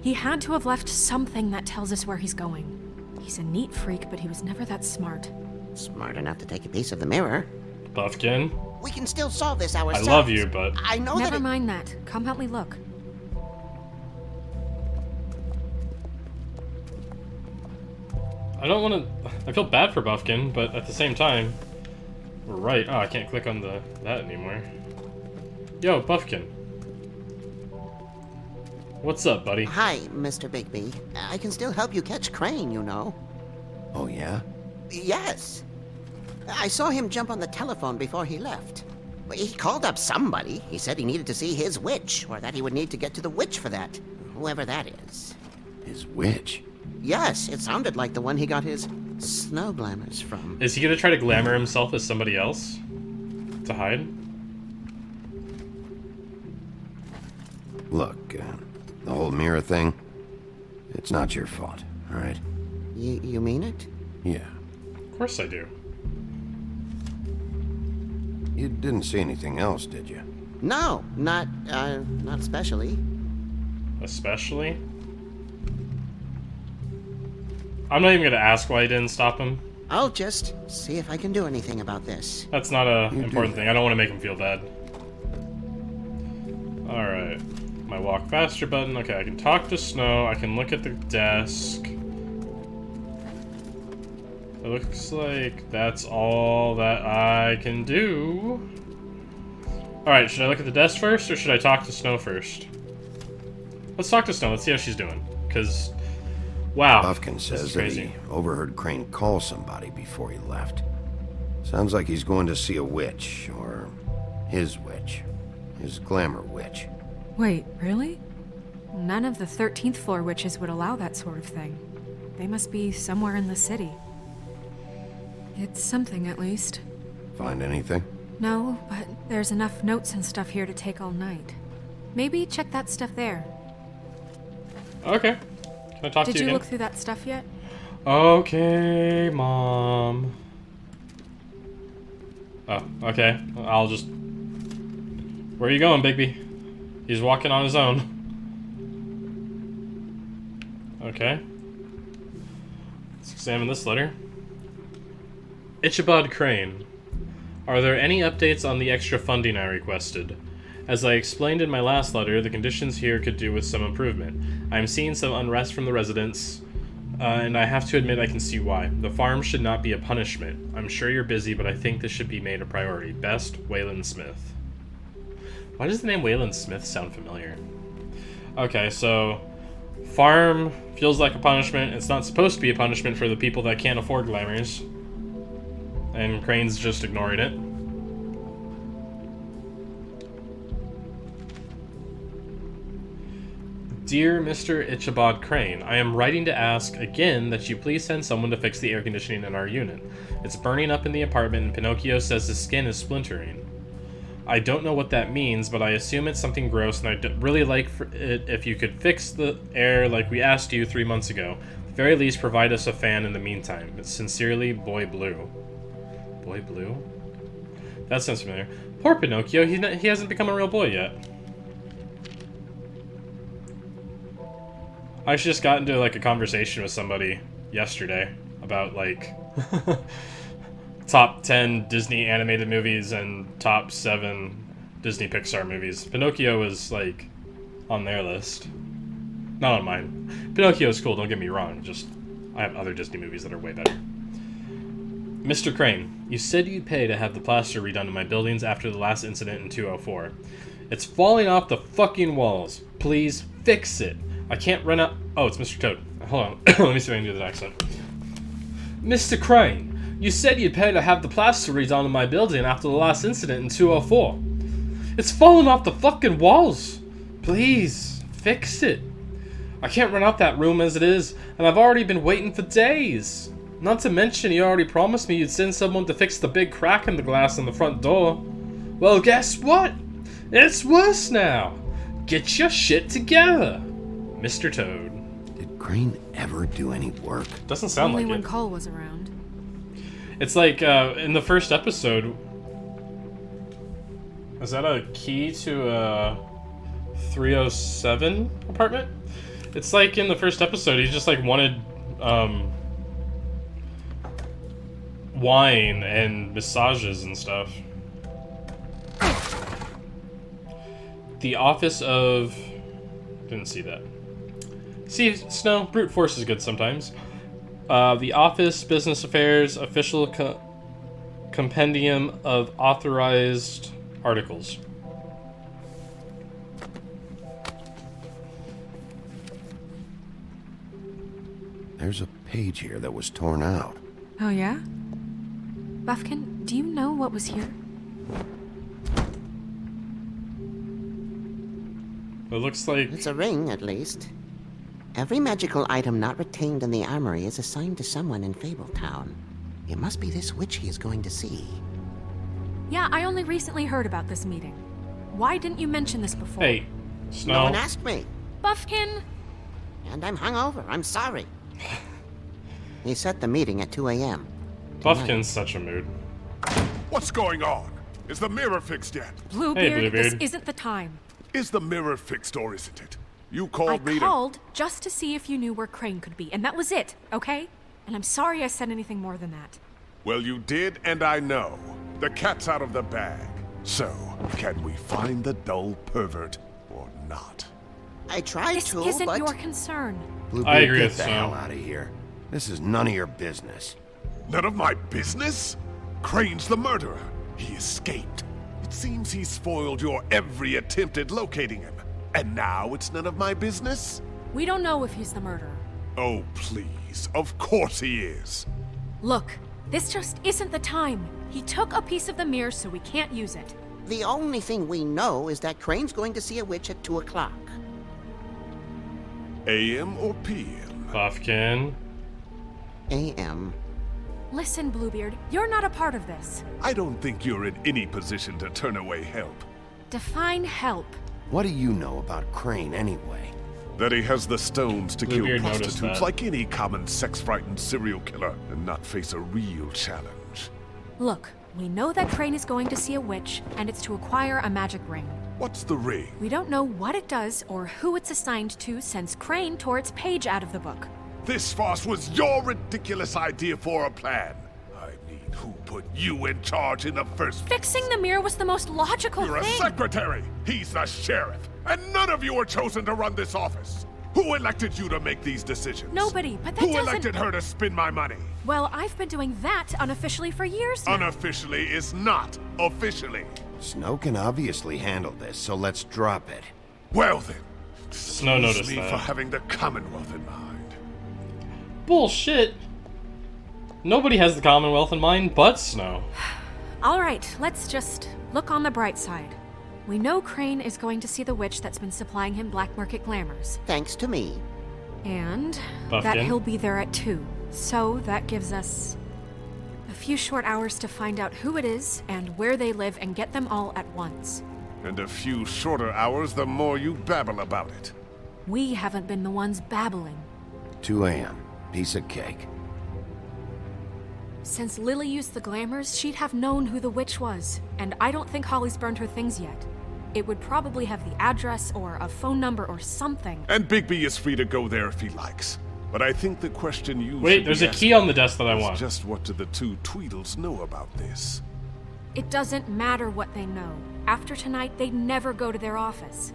Speaker 4: He had to have left something that tells us where he's going. He's a neat freak, but he was never that smart.
Speaker 14: Smart enough to take a piece of the mirror.
Speaker 1: Buffkin,
Speaker 14: We can still solve this
Speaker 1: I
Speaker 14: ourselves.
Speaker 1: love you, but
Speaker 14: I know
Speaker 4: Never
Speaker 14: that
Speaker 4: mind that. Come help me look.
Speaker 1: I don't want to. I feel bad for Buffkin, but at the same time, we're right. Oh, I can't click on that anymore. Yo, Buffkin. What's up, buddy?
Speaker 14: Hi, Mr. Bigby. I can still help you catch Crane, you know.
Speaker 3: Oh, yeah?
Speaker 14: Yes. I saw him jump on the telephone before he left. He called up somebody. He said he needed to see his witch, or that he would need to get to the witch for that. Whoever that is.
Speaker 3: His witch?
Speaker 14: Yes, it sounded like the one he got his snow glamours from.
Speaker 1: Is he gonna try to glamour himself as somebody else? To hide?
Speaker 3: Look, the whole mirror thing, it's not your fault, alright?
Speaker 14: You mean it?
Speaker 3: Yeah.
Speaker 1: Of course I do.
Speaker 3: You didn't see anything else, did you?
Speaker 14: No, not especially.
Speaker 1: Especially? I'm not even gonna ask why he didn't stop him.
Speaker 14: I'll just see if I can do anything about this.
Speaker 1: That's not a important thing. I don't want to make him feel bad. Alright. My walk faster button. Okay, I can talk to Snow. I can look at the desk. It looks like that's all that I can do. Alright, should I look at the desk first, or should I talk to Snow first? Let's talk to Snow. Let's see how she's doing. Because, wow.
Speaker 3: Buffkin says that he overheard Crane call somebody before he left. Sounds like he's going to see a witch, or his witch. His glamour witch.
Speaker 4: Wait, really? None of the 13th floor witches would allow that sort of thing. They must be somewhere in the city. It's something, at least.
Speaker 3: Find anything?
Speaker 4: No, but there's enough notes and stuff here to take all night. Maybe check that stuff there.
Speaker 1: Okay. Can I talk to you
Speaker 4: Did you
Speaker 1: again?
Speaker 4: look through that stuff yet?
Speaker 1: Okay, Mom. Oh, okay. I'll just... Where are you going, Bigby? He's walking on his own. Okay. Let's examine this letter. Ichabod Crane. Are there any updates on the extra funding I requested? As I explained in my last letter, the conditions here could do with some improvement. I am seeing some unrest from the residents, and I have to admit I can see why. The farm should not be a punishment. I'm sure you're busy, but I think this should be made a priority. Best, Waylon Smith. Why does the name Waylon Smith sound familiar? Okay, so farm feels like a punishment. It's not supposed to be a punishment for the people that can't afford glamours. And Crane's just ignoring it. Dear Mr. Ichabod Crane, I am writing to ask again that you please send someone to fix the air conditioning in our unit. It's burning up in the apartment and Pinocchio says his skin is splintering. I don't know what that means, but I assume it's something gross, and I'd really like it if you could fix the air like we asked you 3 months ago. At the very least, provide us a fan in the meantime. Sincerely, Boy Blue. Boy Blue? That sounds familiar. Poor Pinocchio, he hasn't become a real boy yet. I just got into like a conversation with somebody yesterday about like top 10 Disney animated movies and top 7 Disney Pixar movies. Pinocchio is like on their list. Not on mine. Pinocchio is cool, don't get me wrong, just I have other Disney movies that are way better. Mr. Crane, you said you'd pay to have the plaster redone in my buildings after the last incident in 204. It's falling off the fucking walls. Please fix it. I can't run out. Oh, it's Mr. Toad. Hold on. Let me see if I can do that accent. Mr. Crane, you said you'd pay to have the plaster redone in my building after the last incident in 204. It's falling off the fucking walls. Please, fix it. I can't run out that room as it is, and I've already been waiting for days. Not to mention, you already promised me you'd send someone to fix the big crack in the glass on the front door. Well, guess what? It's worse now. Get your shit together. Mr. Toad.
Speaker 3: Did Crane ever do any work?
Speaker 1: Doesn't sound
Speaker 4: Only
Speaker 1: like
Speaker 4: when
Speaker 1: it.
Speaker 4: Cole was around.
Speaker 1: It's like, in the first episode... Is that a key to a 307 apartment? It's like in the first episode, he just like wanted, wine and massages and stuff. The office of... Didn't see that. See, Snow, brute force is good sometimes. The office, business affairs, official compendium of authorized articles.
Speaker 3: There's a page here that was torn out.
Speaker 4: Oh yeah? Buffkin, do you know what was here?
Speaker 1: It looks like...
Speaker 14: It's a ring, at least. Every magical item not retained in the armory is assigned to someone in Fabletown. It must be this witch he is going to see.
Speaker 4: Yeah, I only recently heard about this meeting. Why didn't you mention this before?
Speaker 1: Hey, Snow.
Speaker 14: No one asked me.
Speaker 4: Buffkin!
Speaker 14: And I'm hungover. I'm sorry. He set the meeting at 2 a.m.
Speaker 1: Buffkin's such a mood.
Speaker 12: What's going on? Is the mirror fixed yet?
Speaker 4: Bluebeard, this isn't the time.
Speaker 12: Is the mirror fixed or isn't it? You called me
Speaker 4: I called just to see if you knew where Crane could be, and that was it, okay? And I'm sorry I said anything more than that.
Speaker 12: Well, you did, and I know. The cat's out of the bag. So, can we find the dull pervert or not?
Speaker 14: I tried
Speaker 4: this
Speaker 14: to,
Speaker 4: This isn't
Speaker 14: but...
Speaker 4: your concern.
Speaker 3: Bluebeard,
Speaker 1: I agree
Speaker 3: get
Speaker 1: with
Speaker 3: the
Speaker 1: Snow.
Speaker 3: hell out of here. This is none of your business.
Speaker 12: None of my business? Crane's the murderer. He escaped. It seems he spoiled your every attempt at locating him. And now it's none of my business?
Speaker 4: We don't know if he's the murderer.
Speaker 12: Oh, please. Of course he is.
Speaker 4: Look, this just isn't the time. He took a piece of the mirror, so we can't use it.
Speaker 14: The only thing we know is that Crane's going to see a witch at 2 o'clock.
Speaker 12: AM or PM?
Speaker 1: Buffkin.
Speaker 14: AM.
Speaker 4: Listen, Bluebeard, you're not a part of this.
Speaker 12: I don't think you're in any position to turn away help.
Speaker 4: Define help.
Speaker 3: What do you know about Crane, anyway?
Speaker 12: That he has the stones to kill
Speaker 1: Bluebeard noticed
Speaker 12: prostitutes
Speaker 1: that.
Speaker 12: like any common sex-frightened serial killer and not face a real challenge.
Speaker 4: Look, we know that Crane is going to see a witch, and it's to acquire a magic ring.
Speaker 12: What's the ring?
Speaker 4: We don't know what it does or who it's assigned to since Crane tore its page out of the book.
Speaker 12: This farce was your ridiculous idea for a plan. I mean, who put you in charge in the first place?
Speaker 4: Fixing the mirror was the most logical
Speaker 12: You're
Speaker 4: thing.
Speaker 12: a secretary. He's the sheriff. And none of you were chosen to run this office. Who elected you to make these decisions?
Speaker 4: Nobody, but that
Speaker 12: Who
Speaker 4: doesn't...
Speaker 12: elected her to spend my money?
Speaker 4: Well, I've been doing that unofficially for years now.
Speaker 12: Unofficially is not officially.
Speaker 3: Snow can obviously handle this, so let's drop it.
Speaker 12: Well then,
Speaker 1: Snow
Speaker 12: excuse
Speaker 1: noticed
Speaker 12: me
Speaker 1: that.
Speaker 12: for having the Commonwealth in mind.
Speaker 1: Bullshit. Nobody has the Commonwealth in mind but Snow.
Speaker 4: All right, let's just look on the bright side. We know Crane is going to see the witch that's been supplying him black market glamours.
Speaker 14: Thanks to me.
Speaker 4: And
Speaker 1: Buffkin.
Speaker 4: that he'll be there at 2. So that gives us a few short hours to find out who it is and where they live and get them all at once.
Speaker 12: And a few shorter hours, the more you babble about it.
Speaker 4: We haven't been the ones babbling.
Speaker 3: 2 a.m. Piece of cake.
Speaker 4: Since Lily used the glamours, she'd have known who the witch was. And I don't think Holly's burned her things yet. It would probably have the address or a phone number or something.
Speaker 12: And Bigby is free to go there if he likes. But I think the question you
Speaker 1: Wait,
Speaker 12: should
Speaker 1: there's
Speaker 12: be
Speaker 1: a key on the desk that I
Speaker 12: asking
Speaker 1: want.
Speaker 12: is just what do the two Tweedles know about this?
Speaker 4: It doesn't matter what they know. After tonight, they'd never go to their office.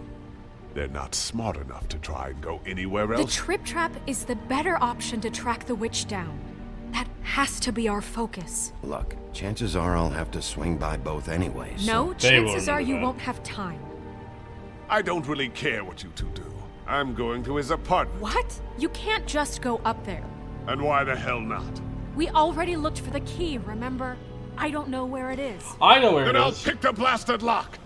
Speaker 12: They're not smart enough to try and go anywhere
Speaker 4: The
Speaker 12: else.
Speaker 4: Trip Trap is the better option to track the witch down. That has to be our focus.
Speaker 3: Look, chances are I'll have to swing by both anyways.
Speaker 4: No,
Speaker 3: so-
Speaker 4: chances are you won't have time.
Speaker 12: I don't really care what you two do. I'm going to his apartment.
Speaker 4: What? You can't just go up there.
Speaker 12: And why the hell not?
Speaker 4: We already looked for the key, remember? I don't know where it is.
Speaker 1: I know where
Speaker 12: Then
Speaker 1: it
Speaker 12: I'll
Speaker 1: is.
Speaker 12: pick the blasted lock.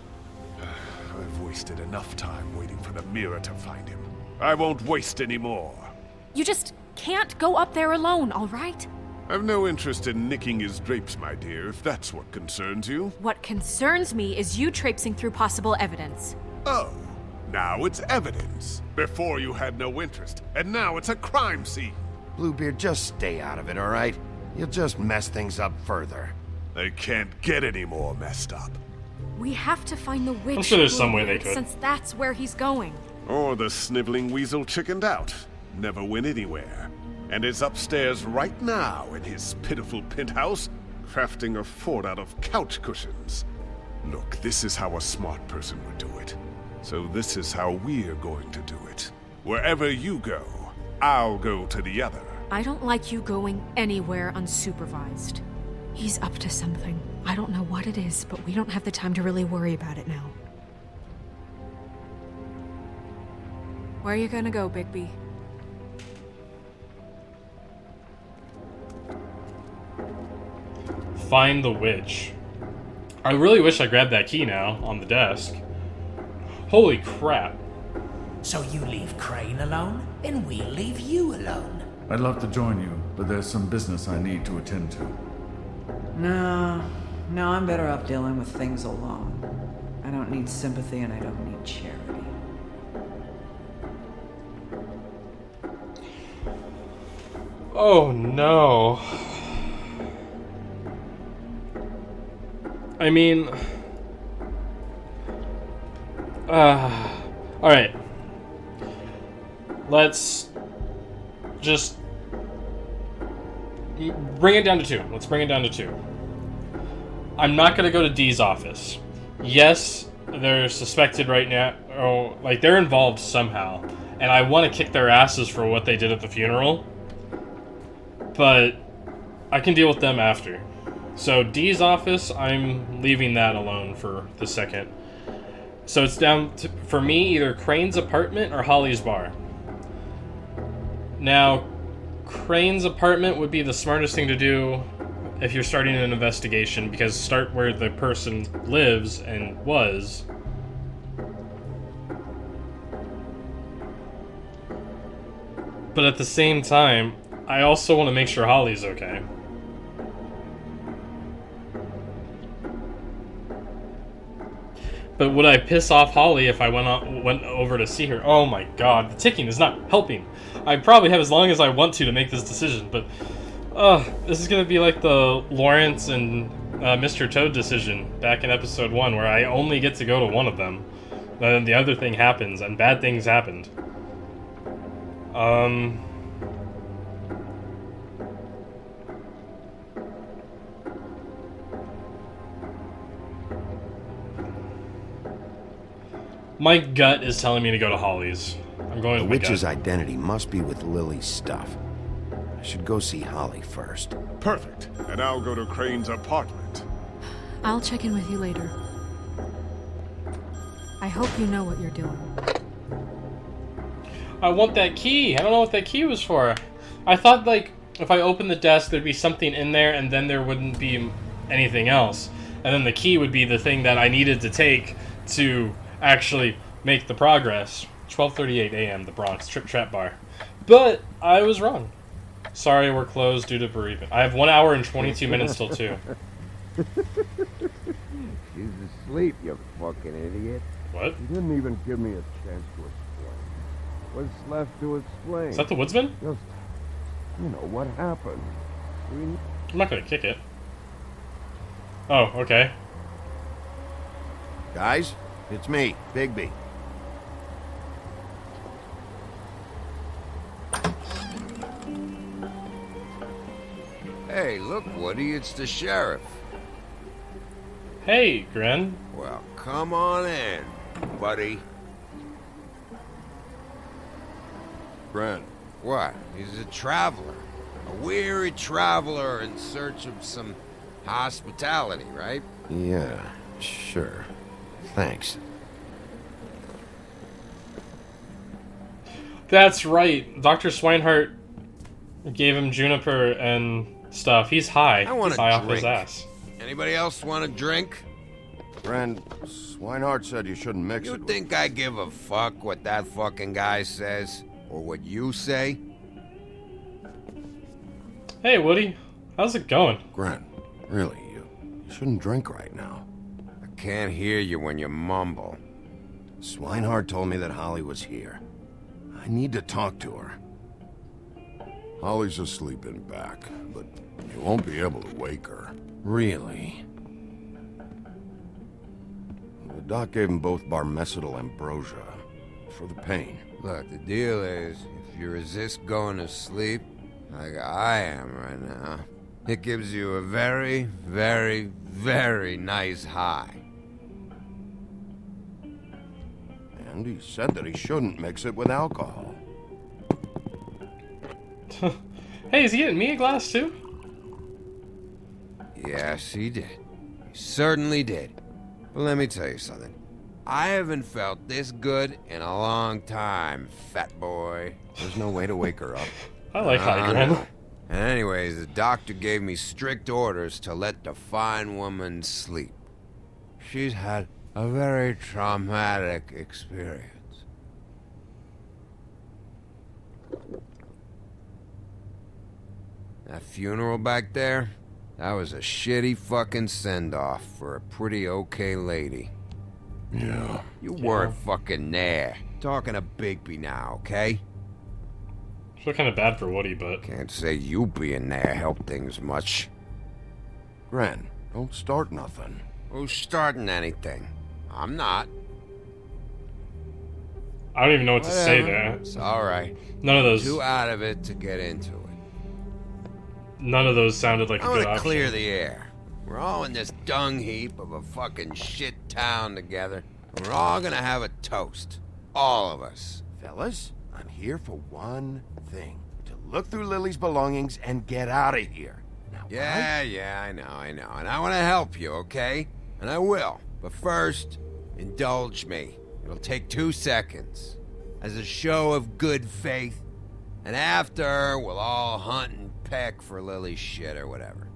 Speaker 12: I've wasted enough time waiting for the mirror to find him. I won't waste any more.
Speaker 4: You just can't go up there alone, all right?
Speaker 12: I've no interest in nicking his drapes, my dear, if that's what concerns you.
Speaker 4: What concerns me is you traipsing through possible evidence.
Speaker 12: Oh, now it's evidence. Before you had no interest, and now it's a crime scene.
Speaker 3: Bluebeard, just stay out of it, all right? You'll just mess things up further.
Speaker 12: They can't get any more messed up.
Speaker 4: We have to find the witch.
Speaker 1: I'm sure there's some way they
Speaker 4: Bluebeard,
Speaker 1: could.
Speaker 4: Since that's where he's going.
Speaker 12: Or the sniveling weasel chickened out. Never went anywhere. And is upstairs right now in his pitiful penthouse, crafting a fort out of couch cushions. Look, this is how a smart person would do it. So this is how we're going to do it. Wherever you go, I'll go to the other.
Speaker 4: I don't like you going anywhere unsupervised. He's up to something. I don't know what it is, but we don't have the time to really worry about it now. Where are you gonna go, Bigby?
Speaker 1: Find the witch. I really wish I grabbed that key now on the desk. Holy crap.
Speaker 10: So you leave Crane alone, and we'll leave you alone.
Speaker 2: I'd love to join you, but there's some business I need to attend to.
Speaker 5: No, I'm better off dealing with things alone. I don't need sympathy and I don't need charity.
Speaker 1: Oh no. I mean... Alright. Let's just bring it down to 2. Let's bring it down to 2. I'm not gonna go to Dee's office. Yes, they're suspected right now, or like they're involved somehow, and I want to kick their asses for what they did at the funeral. But I can deal with them after. So Dee's office, I'm leaving that alone for the second. So it's down to, for me, either Crane's apartment or Holly's bar. Now, Crane's apartment would be the smartest thing to do if you're starting an investigation, because start where the person lives and was. But at the same time, I also want to make sure Holly's okay. But would I piss off Holly if I went over to see her? Oh my god, the ticking is not helping. I probably have as long as I want to make this decision, but this is gonna be like the Lawrence and Mr. Toad decision back in episode 1, where I only get to go to one of them. Then the other thing happens, and bad things happened. My gut is telling me to go to Holly's. I'm going with my gut.
Speaker 3: The witch's identity must be with Lily's stuff. I should go see Holly first.
Speaker 12: Perfect. And I'll go to Crane's apartment.
Speaker 4: I'll check in with you later. I hope you know what you're doing.
Speaker 1: I want that key. I don't know what that key was for. I thought, like, if I opened the desk, there'd be something in there, and then there wouldn't be anything else. And then the key would be the thing that I needed to take to actually make the progress. 12:38 a.m. the Bronx Trap Bar. But I was wrong. Sorry, we're closed due to bereavement. I have 1 hour and 22 minutes till 2.
Speaker 15: She's asleep, you fucking idiot.
Speaker 1: What?
Speaker 15: You didn't even give me a chance to explain. What's left to explain?
Speaker 1: Is that the woodsman?
Speaker 15: Just, you know, what happened.
Speaker 1: I'm not gonna kick it. Oh, okay.
Speaker 3: Guys, it's me, Bigby.
Speaker 8: Hey, look, Woody, it's the sheriff.
Speaker 1: Hey, Gren.
Speaker 8: Well, come on in, buddy.
Speaker 3: Gren.
Speaker 8: What? He's a traveler. A weary traveler in search of some hospitality, right?
Speaker 3: Yeah, sure. Thanks.
Speaker 1: That's right. Dr. Swinehart gave him juniper and stuff. He's high.
Speaker 8: I want
Speaker 1: He's
Speaker 8: a
Speaker 1: high
Speaker 8: drink.
Speaker 1: off his ass.
Speaker 8: Anybody else want a drink?
Speaker 3: Gren, Swinehart said you shouldn't mix it
Speaker 8: You
Speaker 3: with...
Speaker 8: think I give a fuck what that fucking guy says? Or what you say?
Speaker 1: Hey, Woody. How's it going?
Speaker 3: Gren, really, you shouldn't drink right now.
Speaker 8: I can't hear you when you mumble.
Speaker 3: Swinehart told me that Holly was here. I need to talk to her. Holly's asleep in back, but you won't be able to wake her. Really? The doc gave them both barmecidal ambrosia for the pain.
Speaker 8: Look, the deal is, if you resist going to sleep, like I am right now, it gives you a very, very, very nice high.
Speaker 3: And he said that he shouldn't mix it with alcohol.
Speaker 1: Hey, is he getting me a glass too?
Speaker 8: Yes, he did. He certainly did. But let me tell you something. I haven't felt this good in a long time, fat boy.
Speaker 3: There's no way to wake her up.
Speaker 1: I like high Gren.
Speaker 8: No. And anyways, the doctor gave me strict orders to let the fine woman sleep. She's had a very traumatic experience. That funeral back there, that was a shitty fucking send-off for a pretty okay lady.
Speaker 12: Yeah.
Speaker 8: You weren't fucking there. Talking to Bigby now, okay?
Speaker 1: I feel kind of bad for Woody, but...
Speaker 8: Can't say you being there helped things much.
Speaker 3: Gren, don't start nothing.
Speaker 8: Who's starting anything? I'm not.
Speaker 1: I don't even know what to say there.
Speaker 8: It's alright.
Speaker 1: None of those...
Speaker 8: Too out of it to get into it.
Speaker 1: None of those sounded like a
Speaker 8: I
Speaker 1: good
Speaker 8: want to
Speaker 1: option.
Speaker 8: clear the air. We're all in this dung heap of a fucking shit town together. We're all gonna have a toast. All of us.
Speaker 3: Fellas, I'm here for one thing. To look through Lily's belongings and get out of here. Now,
Speaker 8: Yeah, I know. And I want to help you, okay? And I will. But first, indulge me. It'll take 2 seconds. As a show of good faith. And after, we'll all hunt and peck for Lily's shit or whatever.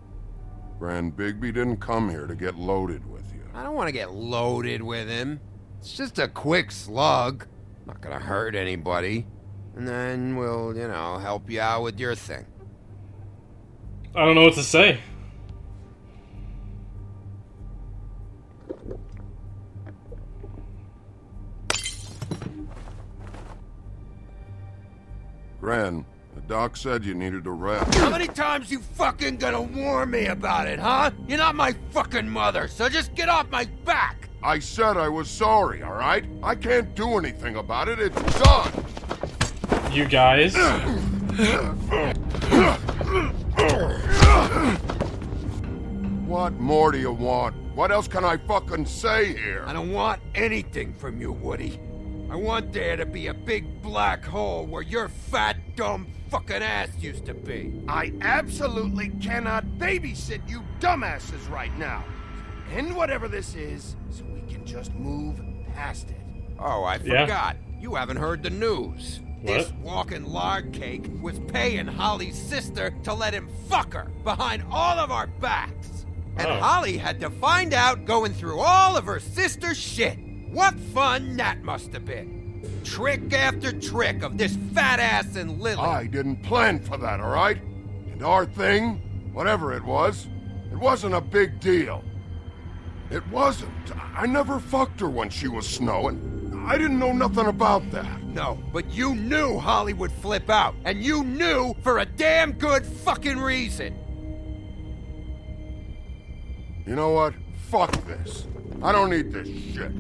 Speaker 12: Grand Bigby didn't come here to get loaded with you.
Speaker 8: I don't want to get loaded with him. It's just a quick slug. Not gonna hurt anybody. And then we'll, help you out with your thing.
Speaker 1: I don't know what to say.
Speaker 12: Gran, the doc said you needed a rest.
Speaker 8: How many times you fucking gonna warn me about it, huh? You're not my fucking mother, so just get off my back!
Speaker 12: I said I was sorry, alright? I can't do anything about it, it's done!
Speaker 1: You guys...
Speaker 12: What more do you want? What else can I fucking say here?
Speaker 8: I don't want anything from you, Woody. I want there to be a big black hole where your fat, dumb fucking ass used to be.
Speaker 3: I absolutely cannot babysit you dumbasses right now. End whatever this is, so we can just move past it.
Speaker 8: Oh, I forgot. You haven't heard the news.
Speaker 1: What?
Speaker 8: This walking lard cake was paying Holly's sister to let him fuck her behind all of our backs. And Holly had to find out going through all of her sister's shit. What fun that must have been. Trick after trick of this fat ass and Lily.
Speaker 12: I didn't plan for that, alright? And our thing, whatever it wasn't a big deal. It wasn't. I never fucked her when she was snowing. I didn't know nothing about that.
Speaker 8: No, but you knew Holly would flip out. And you knew for a damn good fucking reason.
Speaker 12: You know what? Fuck this. I don't need this shit.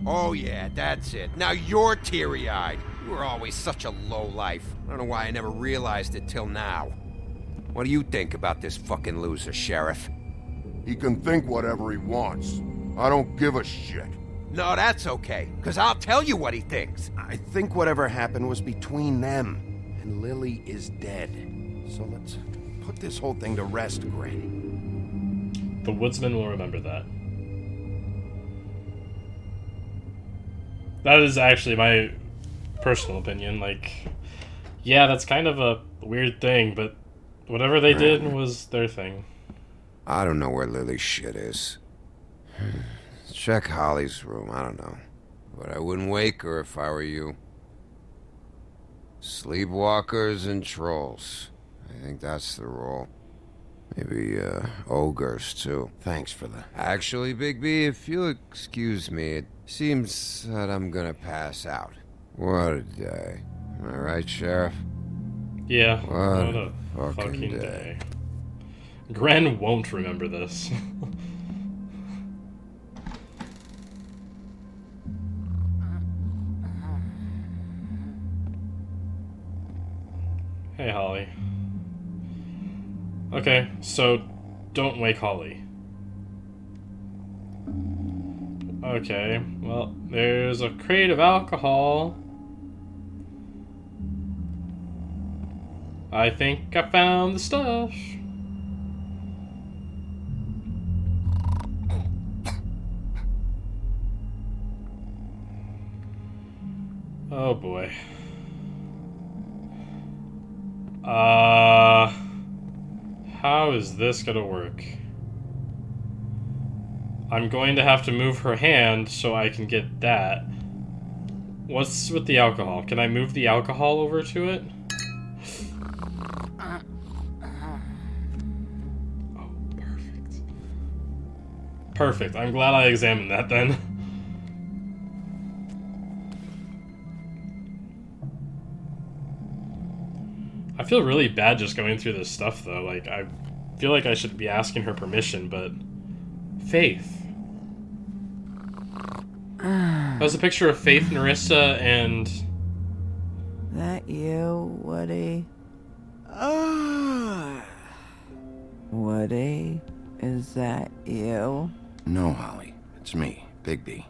Speaker 8: Oh yeah, that's it. Now you're teary-eyed. You were always such a lowlife. I don't know why I never realized it till now. What do you think about this fucking loser, Sheriff?
Speaker 12: He can think whatever he wants. I don't give a shit.
Speaker 8: No, that's okay, because I'll tell you what he thinks.
Speaker 3: I think whatever happened was between them, and Lily is dead. So let's put this whole thing to rest, Granny.
Speaker 1: The woodsman will remember that. That is actually my personal opinion. Like, yeah, that's kind of a weird thing, but whatever they did was their thing.
Speaker 8: I don't know where Lily's shit is. Check Holly's room, I don't know. But I wouldn't wake her if I were you. Sleepwalkers and trolls. I think that's the rule. Maybe, ogres, too.
Speaker 3: Thanks for the...
Speaker 8: Actually, Bigby, if you'll excuse me, it seems that I'm gonna pass out. What a day. Am I right, Sheriff?
Speaker 1: Yeah,
Speaker 8: What
Speaker 1: a
Speaker 8: fucking day.
Speaker 1: Gren won't remember this. Hey, Holly. Okay, so don't wake Holly. Okay, well, there's a crate of alcohol. I think I found the stuff. Oh boy. How is this gonna work? I'm going to have to move her hand so I can get that. What's with the alcohol? Can I move the alcohol over to it? Perfect. I'm glad I examined that then. I feel really bad just going through this stuff, though. Like, I feel like I should be asking her permission, but... Faith. That was a picture of Faith, Narissa, and...
Speaker 5: That you, Woody? Woody? Is that you?
Speaker 3: No, Holly. It's me, Bigby.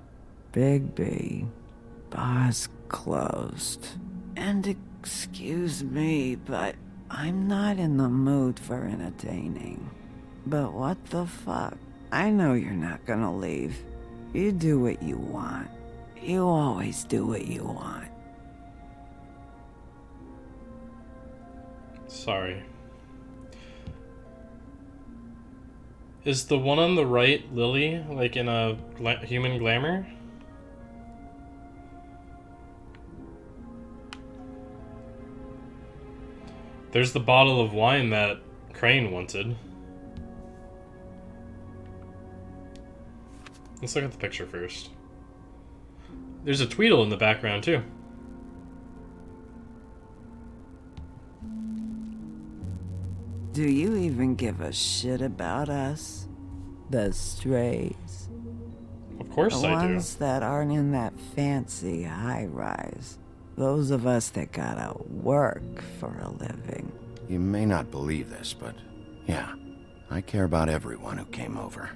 Speaker 5: Bigby. Bar's closed. And excuse me, but I'm not in the mood for entertaining. But what the fuck? I know you're not gonna leave. You do what you want. You always do what you want.
Speaker 1: Sorry. Is the one on the right Lily, like in a human glamour? There's the bottle of wine that Crane wanted. Let's look at the picture first. There's a Tweedle in the background too.
Speaker 5: Do you even give a shit about us? The strays?
Speaker 1: Of course
Speaker 5: the
Speaker 1: I do.
Speaker 5: The ones that aren't in that fancy high-rise. Those of us that gotta work for a living.
Speaker 3: You may not believe this, but yeah, I care about everyone who came over.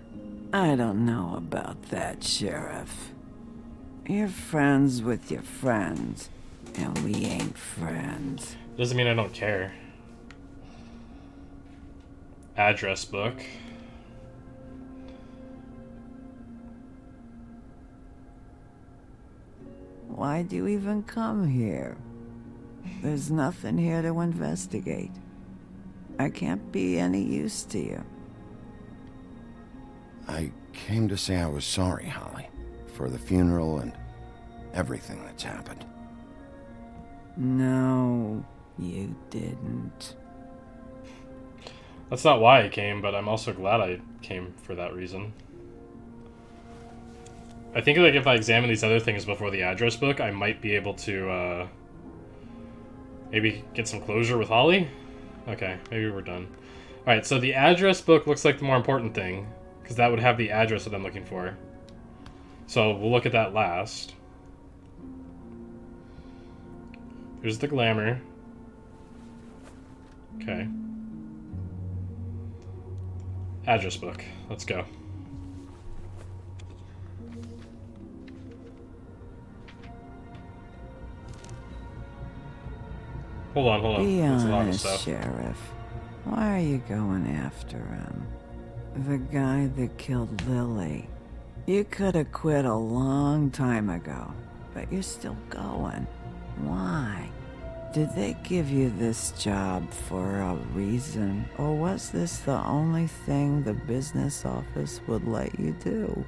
Speaker 5: I don't know about that, Sheriff. You're friends with your friends, and we ain't friends.
Speaker 1: Doesn't mean I don't care. Address book.
Speaker 5: Why'd you even come here? There's nothing here to investigate. I can't be any use to you.
Speaker 3: I came to say I was sorry, Holly, for the funeral and everything that's happened.
Speaker 5: No, you didn't.
Speaker 1: That's not why I came, but I'm also glad I came for that reason. I think like if I examine these other things before the address book, I might be able to maybe get some closure with Holly? Okay, maybe we're done. Alright, so the address book looks like the more important thing, because that would have the address that I'm looking for. So we'll look at that last. Here's the glamour. Okay. Address book. Let's go. Hold on.
Speaker 5: Be
Speaker 1: That's a lot of
Speaker 5: honest,
Speaker 1: stuff.
Speaker 5: Sheriff. Why are you going after him? The guy that killed Lily. You could have quit a long time ago, but you're still going. Why? Did they give you this job for a reason, or was this the only thing the business office would let you do?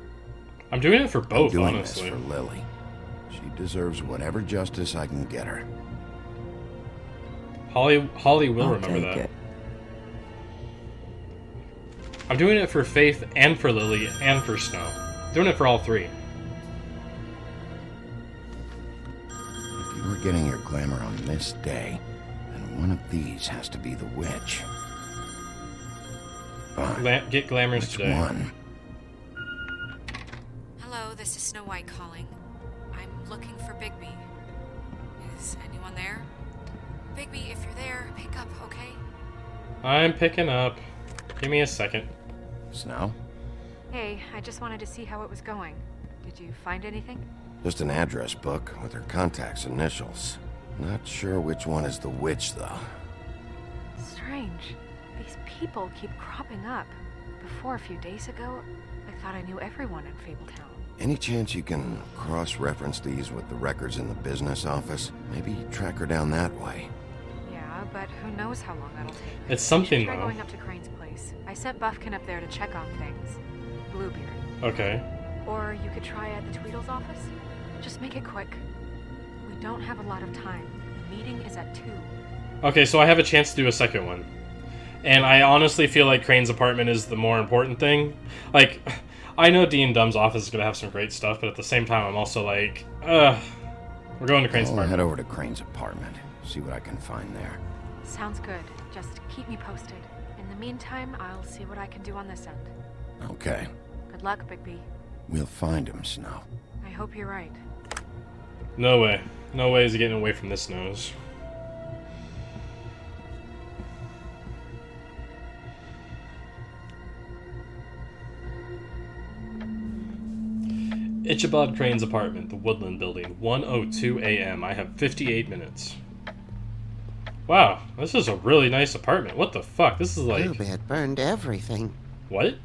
Speaker 1: I'm doing it for both,
Speaker 3: I'm doing
Speaker 1: honestly.
Speaker 3: this for Lily. She deserves whatever justice I can get her.
Speaker 1: Holly will remember that.
Speaker 5: It.
Speaker 1: I'm doing it for Faith and for Lily and for Snow. I'm doing it for all three.
Speaker 3: If you were getting your glamour on this day, then one of these has to be the witch. Fine.
Speaker 1: Get glamours
Speaker 3: Which
Speaker 1: today.
Speaker 3: one?
Speaker 4: Hello, this is Snow White calling. I'm looking for Bigby. Is anyone there? Bigby, if you're there, pick up, okay?
Speaker 1: I'm picking up. Give me a second.
Speaker 3: Snow?
Speaker 4: Hey, I just wanted to see how it was going. Did you find anything?
Speaker 3: Just an address book with her contact's initials. Not sure which one is the witch, though.
Speaker 4: Strange. These people keep cropping up. Before, a few days ago, I thought I knew everyone in Fabletown.
Speaker 3: Any chance you can cross-reference these with the records in the business office? Maybe track her down that way.
Speaker 4: Yeah, but who knows how long that'll take.
Speaker 1: It's something,
Speaker 4: you should try
Speaker 1: though.
Speaker 4: going up to Crane's place. I sent Buffkin up there to check on things. Bluebeard.
Speaker 1: Okay.
Speaker 4: Or you could try at the Tweedle's office. Just make it quick. We don't have a lot of time. The meeting is at 2.
Speaker 1: Okay, so I have a chance to do a second one. And I honestly feel like Crane's apartment is the more important thing. Like, I know Dean Dumb's office is gonna have some great stuff, but at the same time, I'm also like, we're going to Crane's
Speaker 3: I'll
Speaker 1: apartment.
Speaker 3: head over to Crane's apartment, see what I can find there.
Speaker 4: Sounds good. Just keep me posted. In the meantime, I'll see what I can do on this end.
Speaker 3: Okay.
Speaker 4: Good luck, Bigby.
Speaker 3: We'll find him, Snow.
Speaker 4: I hope you're right.
Speaker 1: No way. No way is he getting away from this nose. Ichabod Crane's apartment, the Woodland Building, 1:02 a.m. I have 58 minutes. Wow, this is a really nice apartment. What the fuck? This is like...
Speaker 14: Bluebeard burned everything.
Speaker 1: What?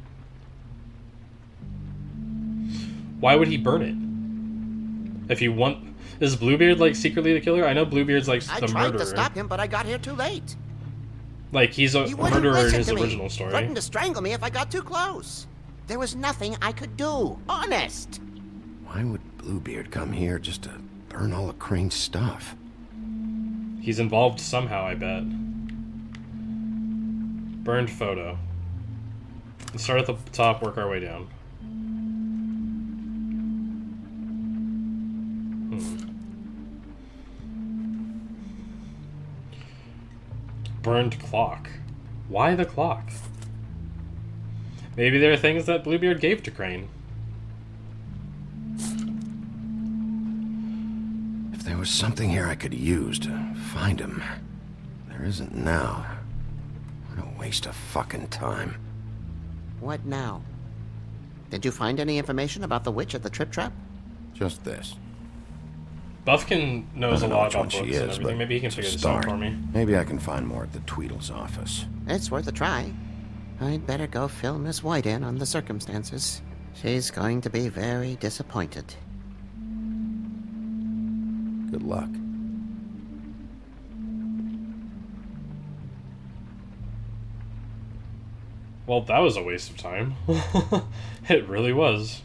Speaker 1: Why would he burn it? If you want... Is Bluebeard, like, secretly the killer? I know Bluebeard's, like, the murderer.
Speaker 14: I tried to stop him, but I got here too late.
Speaker 1: Like, he's a
Speaker 14: He wouldn't
Speaker 1: murderer in
Speaker 14: listen
Speaker 1: his
Speaker 14: to me.
Speaker 1: original story.
Speaker 14: Threatened to strangle me if I got too close. There was nothing I could do. Honest.
Speaker 3: Why would Bluebeard come here just to burn all of Crane's stuff?
Speaker 1: He's involved somehow, I bet. Burned photo. Let's start at the top, work our way down. Burned clock. Why the clock? Maybe there are things that Bluebeard gave to Crane.
Speaker 3: If there was something here I could use to find him, there isn't now. What a waste of fucking time.
Speaker 14: What now? Did you find any information about the witch at the Trip Trap?
Speaker 3: Just this.
Speaker 1: Buffkin knows a
Speaker 3: I don't know
Speaker 1: lot
Speaker 3: which
Speaker 1: about
Speaker 3: one
Speaker 1: books
Speaker 3: she
Speaker 1: and
Speaker 3: is,
Speaker 1: everything.
Speaker 3: but
Speaker 1: Maybe he can
Speaker 3: it's a
Speaker 1: figure this out
Speaker 3: start.
Speaker 1: for me.
Speaker 3: Maybe I can find more at the Tweedle's office.
Speaker 14: It's worth a try. I'd better go fill Miss White in on the circumstances. She's going to be very disappointed.
Speaker 3: Good luck.
Speaker 1: Well, that was a waste of time. It really was.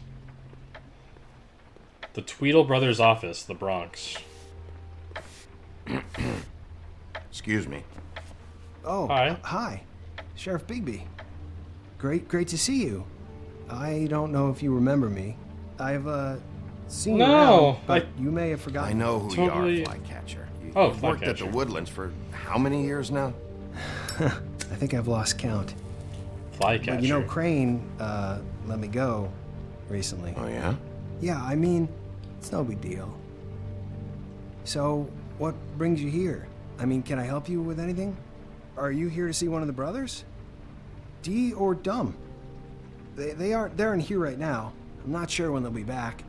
Speaker 1: The Tweedle Brothers office, the Bronx.
Speaker 3: Excuse me.
Speaker 16: Oh,
Speaker 1: Hi.
Speaker 16: Hi. Sheriff Bigby. Great to see you. I don't know if you remember me. I've, seen you around, but you may have forgotten.
Speaker 3: I know who
Speaker 1: Totally-
Speaker 3: you are, Flycatcher. You've worked at the
Speaker 1: Flycatcher.
Speaker 3: Woodlands for how many years now?
Speaker 16: I think I've lost count.
Speaker 1: Flycatcher.
Speaker 16: But you know, Crane, let me go recently.
Speaker 3: Oh, yeah?
Speaker 16: Yeah, I mean, it's no big deal. So, what brings you here? I mean, can I help you with anything? Are you here to see one of the brothers? D or Dumb? They're in here right now. I'm not sure when they'll be back.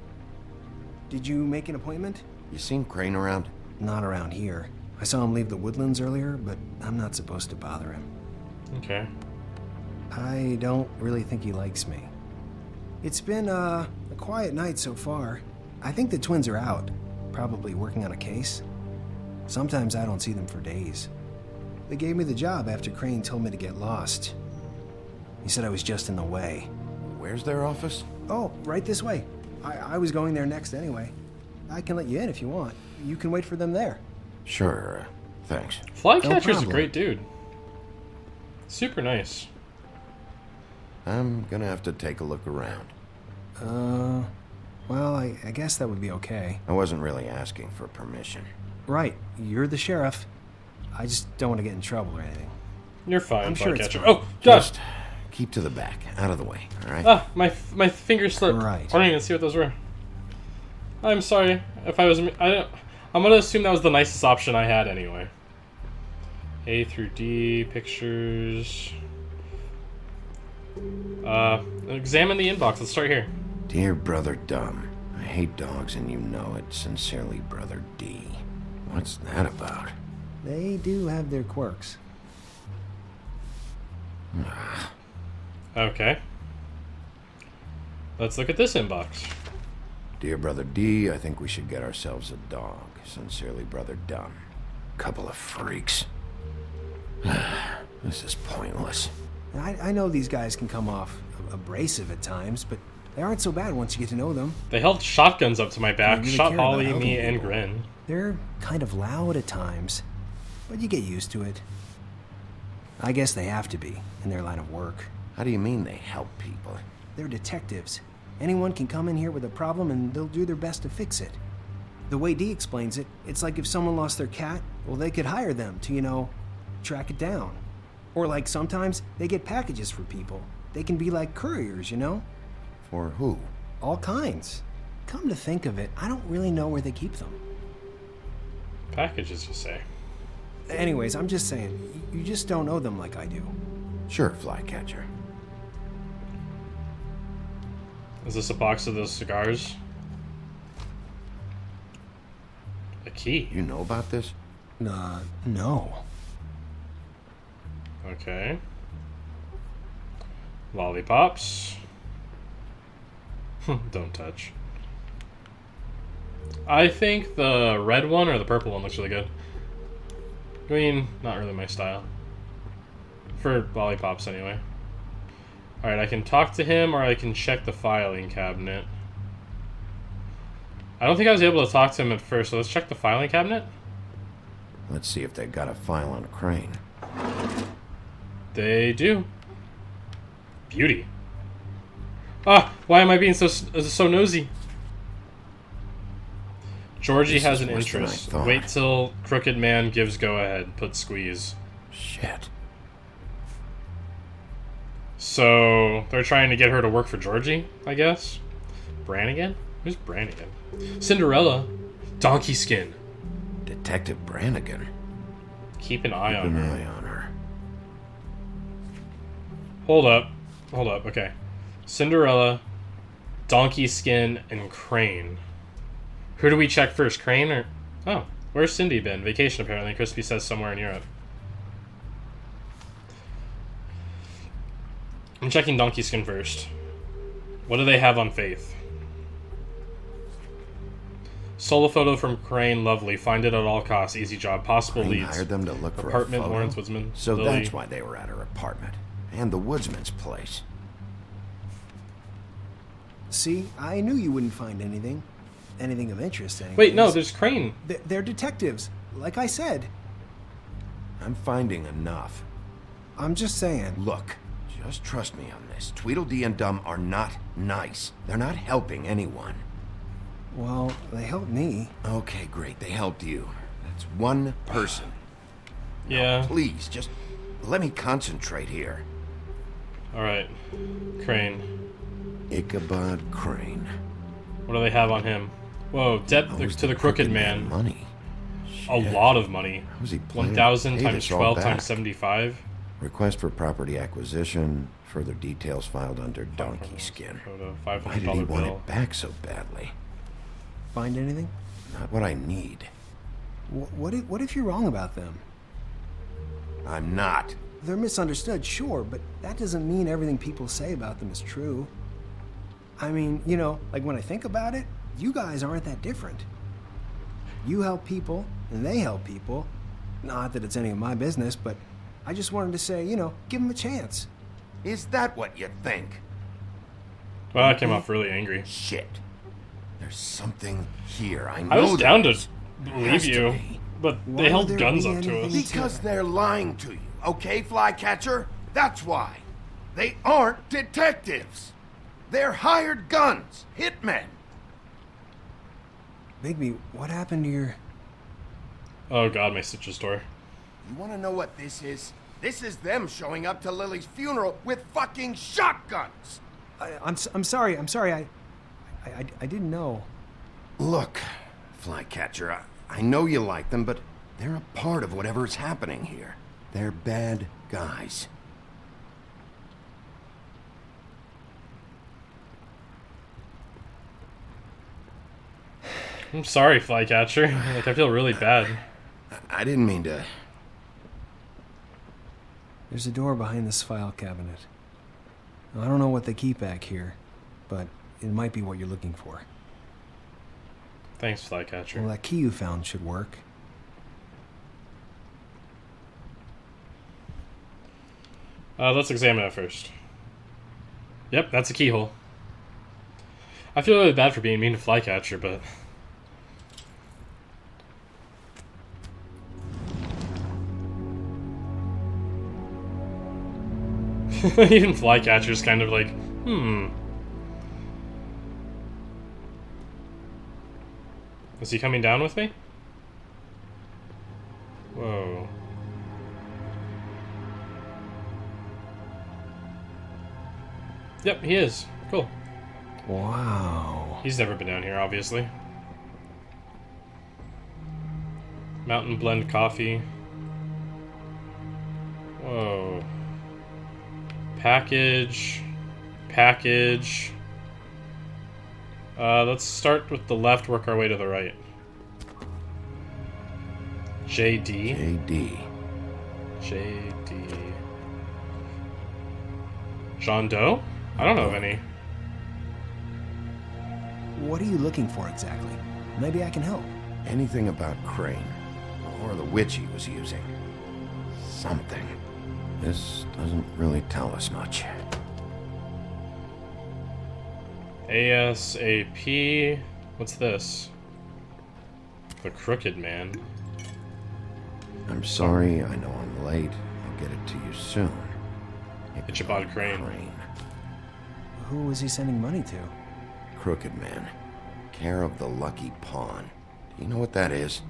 Speaker 16: Did you make an appointment?
Speaker 3: You seen Crane around?
Speaker 16: Not around here. I saw him leave the Woodlands earlier, but I'm not supposed to bother him.
Speaker 1: Okay.
Speaker 16: I don't really think he likes me. It's been a quiet night so far. I think the twins are out, probably working on a case. Sometimes I don't see them for days. They gave me the job after Crane told me to get lost. He said I was just in the way.
Speaker 3: Where's their office?
Speaker 16: Oh, right this way. I was going there next anyway. I can let you in if you want. You can wait for them there.
Speaker 3: Sure, thanks.
Speaker 1: Flycatcher's a
Speaker 16: problem.
Speaker 1: great dude. Super nice.
Speaker 3: I'm gonna have to take a look around.
Speaker 16: Well, I guess that would be okay.
Speaker 3: I wasn't really asking for permission.
Speaker 16: Right, you're the sheriff. I just don't want to get in trouble or anything.
Speaker 1: You're fine,
Speaker 16: I'm sure it's
Speaker 1: Flycatcher.
Speaker 16: fine.
Speaker 1: Oh, God!
Speaker 3: Just keep to the back, out of the way, alright?
Speaker 1: Ah, my finger slipped.
Speaker 16: Right.
Speaker 1: I don't even see what those were. I'm sorry if I was... I'm gonna assume that was the nicest option I had anyway. A through D, pictures... examine the inbox. Let's start here.
Speaker 3: Dear Brother Dumb, I hate dogs and you know it. Sincerely, Brother D. What's that about?
Speaker 16: They do have their quirks.
Speaker 1: Okay. Let's look at this inbox.
Speaker 3: Dear Brother D, I think we should get ourselves a dog. Sincerely, Brother Dumb. Couple of freaks. This is pointless.
Speaker 16: I know these guys can come off abrasive at times, but they aren't so bad once you get to know them.
Speaker 1: They held shotguns up to my back,
Speaker 16: They really
Speaker 1: shot
Speaker 16: care about
Speaker 1: Holly,
Speaker 16: helping
Speaker 1: me, and
Speaker 16: people.
Speaker 1: Grin.
Speaker 16: They're kind of loud at times, but you get used to it. I guess they have to be, in their line of work.
Speaker 3: How do you mean they help people?
Speaker 16: They're detectives. Anyone can come in here with a problem and they'll do their best to fix it. The way Dee explains it, it's like if someone lost their cat, well, they could hire them to, track it down. Or like sometimes they get packages for people. They can be like couriers,
Speaker 3: For who?
Speaker 16: All kinds. Come to think of it, I don't really know where they keep them.
Speaker 1: Packages, you say?
Speaker 16: Anyways, I'm just saying, you just don't know them like I do.
Speaker 3: Sure, Flycatcher.
Speaker 1: Is this a box of those cigars? A key?
Speaker 3: You know about this?
Speaker 16: No.
Speaker 1: Okay. Lollipops. Don't touch. I think the red one or the purple one looks really good. I mean, not really my style. For lollipops, anyway. Alright, I can talk to him or I can check the filing cabinet. I don't think I was able to talk to him at first, so let's check the filing cabinet.
Speaker 3: Let's see if they got a file on Crane.
Speaker 1: They do. Beauty. Ah, why am I being so nosy? Georgie
Speaker 3: This
Speaker 1: has
Speaker 3: is
Speaker 1: an
Speaker 3: worse than I
Speaker 1: interest.
Speaker 3: thought.
Speaker 1: Wait till Crooked Man gives go ahead. Put squeeze.
Speaker 3: Shit.
Speaker 1: So they're trying to get her to work for Georgie, I guess. Brannigan? Who's Brannigan? Cinderella. Donkey Skin.
Speaker 3: Detective Brannigan.
Speaker 1: Keep an eye
Speaker 3: Keep
Speaker 1: on
Speaker 3: an
Speaker 1: her.
Speaker 3: eye on her.
Speaker 1: Hold up. Hold up. Okay. Cinderella, Donkey Skin, and Crane. Who do we check first? Crane or... Oh, where's Cindy been? Vacation, apparently. Crispy says somewhere in Europe. I'm checking Donkey Skin first. What do they have on Faith? Solo photo from Crane, lovely. Find it at all costs. Easy job. Possible
Speaker 3: Crane
Speaker 1: leads.
Speaker 3: hired them to look for a
Speaker 1: Apartment,
Speaker 3: photo?
Speaker 1: Lawrence Woodsman.
Speaker 3: So
Speaker 1: Lily.
Speaker 3: that's why they were at her apartment. And the woodsman's place.
Speaker 16: See, I knew you wouldn't find anything. Anything of interest, anyways.
Speaker 1: Wait, no, there's Crane.
Speaker 16: They're detectives, like I said.
Speaker 3: I'm finding enough.
Speaker 16: I'm just saying.
Speaker 3: Look, just trust me on this. Tweedledee and Dum are not nice. They're not helping anyone.
Speaker 16: Well, they helped me.
Speaker 3: Okay, great. They helped you. That's one person.
Speaker 1: Yeah.
Speaker 3: Now, please, just let me concentrate here.
Speaker 1: Alright. Crane.
Speaker 3: Ichabod Crane.
Speaker 1: What do they have on him? Whoa, debt to the Crooked Man.
Speaker 3: Money.
Speaker 1: A lot of money.
Speaker 3: How's he planning
Speaker 1: 1,000
Speaker 3: to pay
Speaker 1: times
Speaker 3: this all
Speaker 1: 12
Speaker 3: back?
Speaker 1: times 75.
Speaker 3: Request for property acquisition. Further details filed under Donkey Skin. Why did he
Speaker 1: $500
Speaker 3: want
Speaker 1: bill.
Speaker 3: it back so badly?
Speaker 16: Find anything?
Speaker 3: Not what I need.
Speaker 16: What if you're wrong about them?
Speaker 3: I'm not.
Speaker 16: They're misunderstood, sure, but that doesn't mean everything people say about them is true. I mean, like when I think about it, you guys aren't that different. You help people, and they help people. Not that it's any of my business, but I just wanted to say, give them a chance.
Speaker 3: Is that what you think?
Speaker 1: Well, that came off really angry.
Speaker 3: Shit. There's something here. I know
Speaker 1: I was down to
Speaker 3: there
Speaker 1: believe
Speaker 3: has to
Speaker 1: you,
Speaker 3: be.
Speaker 1: but
Speaker 16: Why
Speaker 1: they held
Speaker 16: would there
Speaker 1: guns
Speaker 16: be
Speaker 1: up to us.
Speaker 16: anything
Speaker 3: Because they're lying to you, okay, Flycatcher? That's why. They aren't detectives. They're hired guns, hitmen.
Speaker 16: Bigby, what happened to your...
Speaker 1: Oh god, my stitches tore.
Speaker 3: You want to know what this is? This is them showing up to Lily's funeral with fucking shotguns.
Speaker 16: I'm sorry. I didn't know.
Speaker 3: Look, Flycatcher, I know you like them, but they're a part of whatever's happening here. They're bad guys.
Speaker 1: I'm sorry, Flycatcher. Like, I feel really bad.
Speaker 3: I didn't mean to...
Speaker 16: There's a door behind this file cabinet. I don't know what they keep back here, but it might be what you're looking for.
Speaker 1: Thanks, Flycatcher.
Speaker 16: Well, that key you found should work.
Speaker 1: Let's examine it first. Yep, that's a keyhole. I feel really bad for being mean to Flycatcher, but... Even Flycatcher's kind of like, Is he coming down with me? Whoa. Yep, he is. Cool.
Speaker 13: Wow.
Speaker 1: He's never been down here, obviously. Mountain blend coffee. Whoa. Package. Package. Let's start with the left, work our way to the right. JD. John Doe? I don't know of any.
Speaker 16: What are you looking for exactly? Maybe I can help.
Speaker 3: Anything about Crane, or the witch he was using. Something. This doesn't really tell us much.
Speaker 1: ASAP. What's this? The Crooked Man.
Speaker 3: I'm sorry, I know I'm late. I'll get it to you soon.
Speaker 1: Ichabod Crane.
Speaker 16: Who was he sending money to?
Speaker 3: Crooked Man. Care of the Lucky Pawn. Do you know what that is?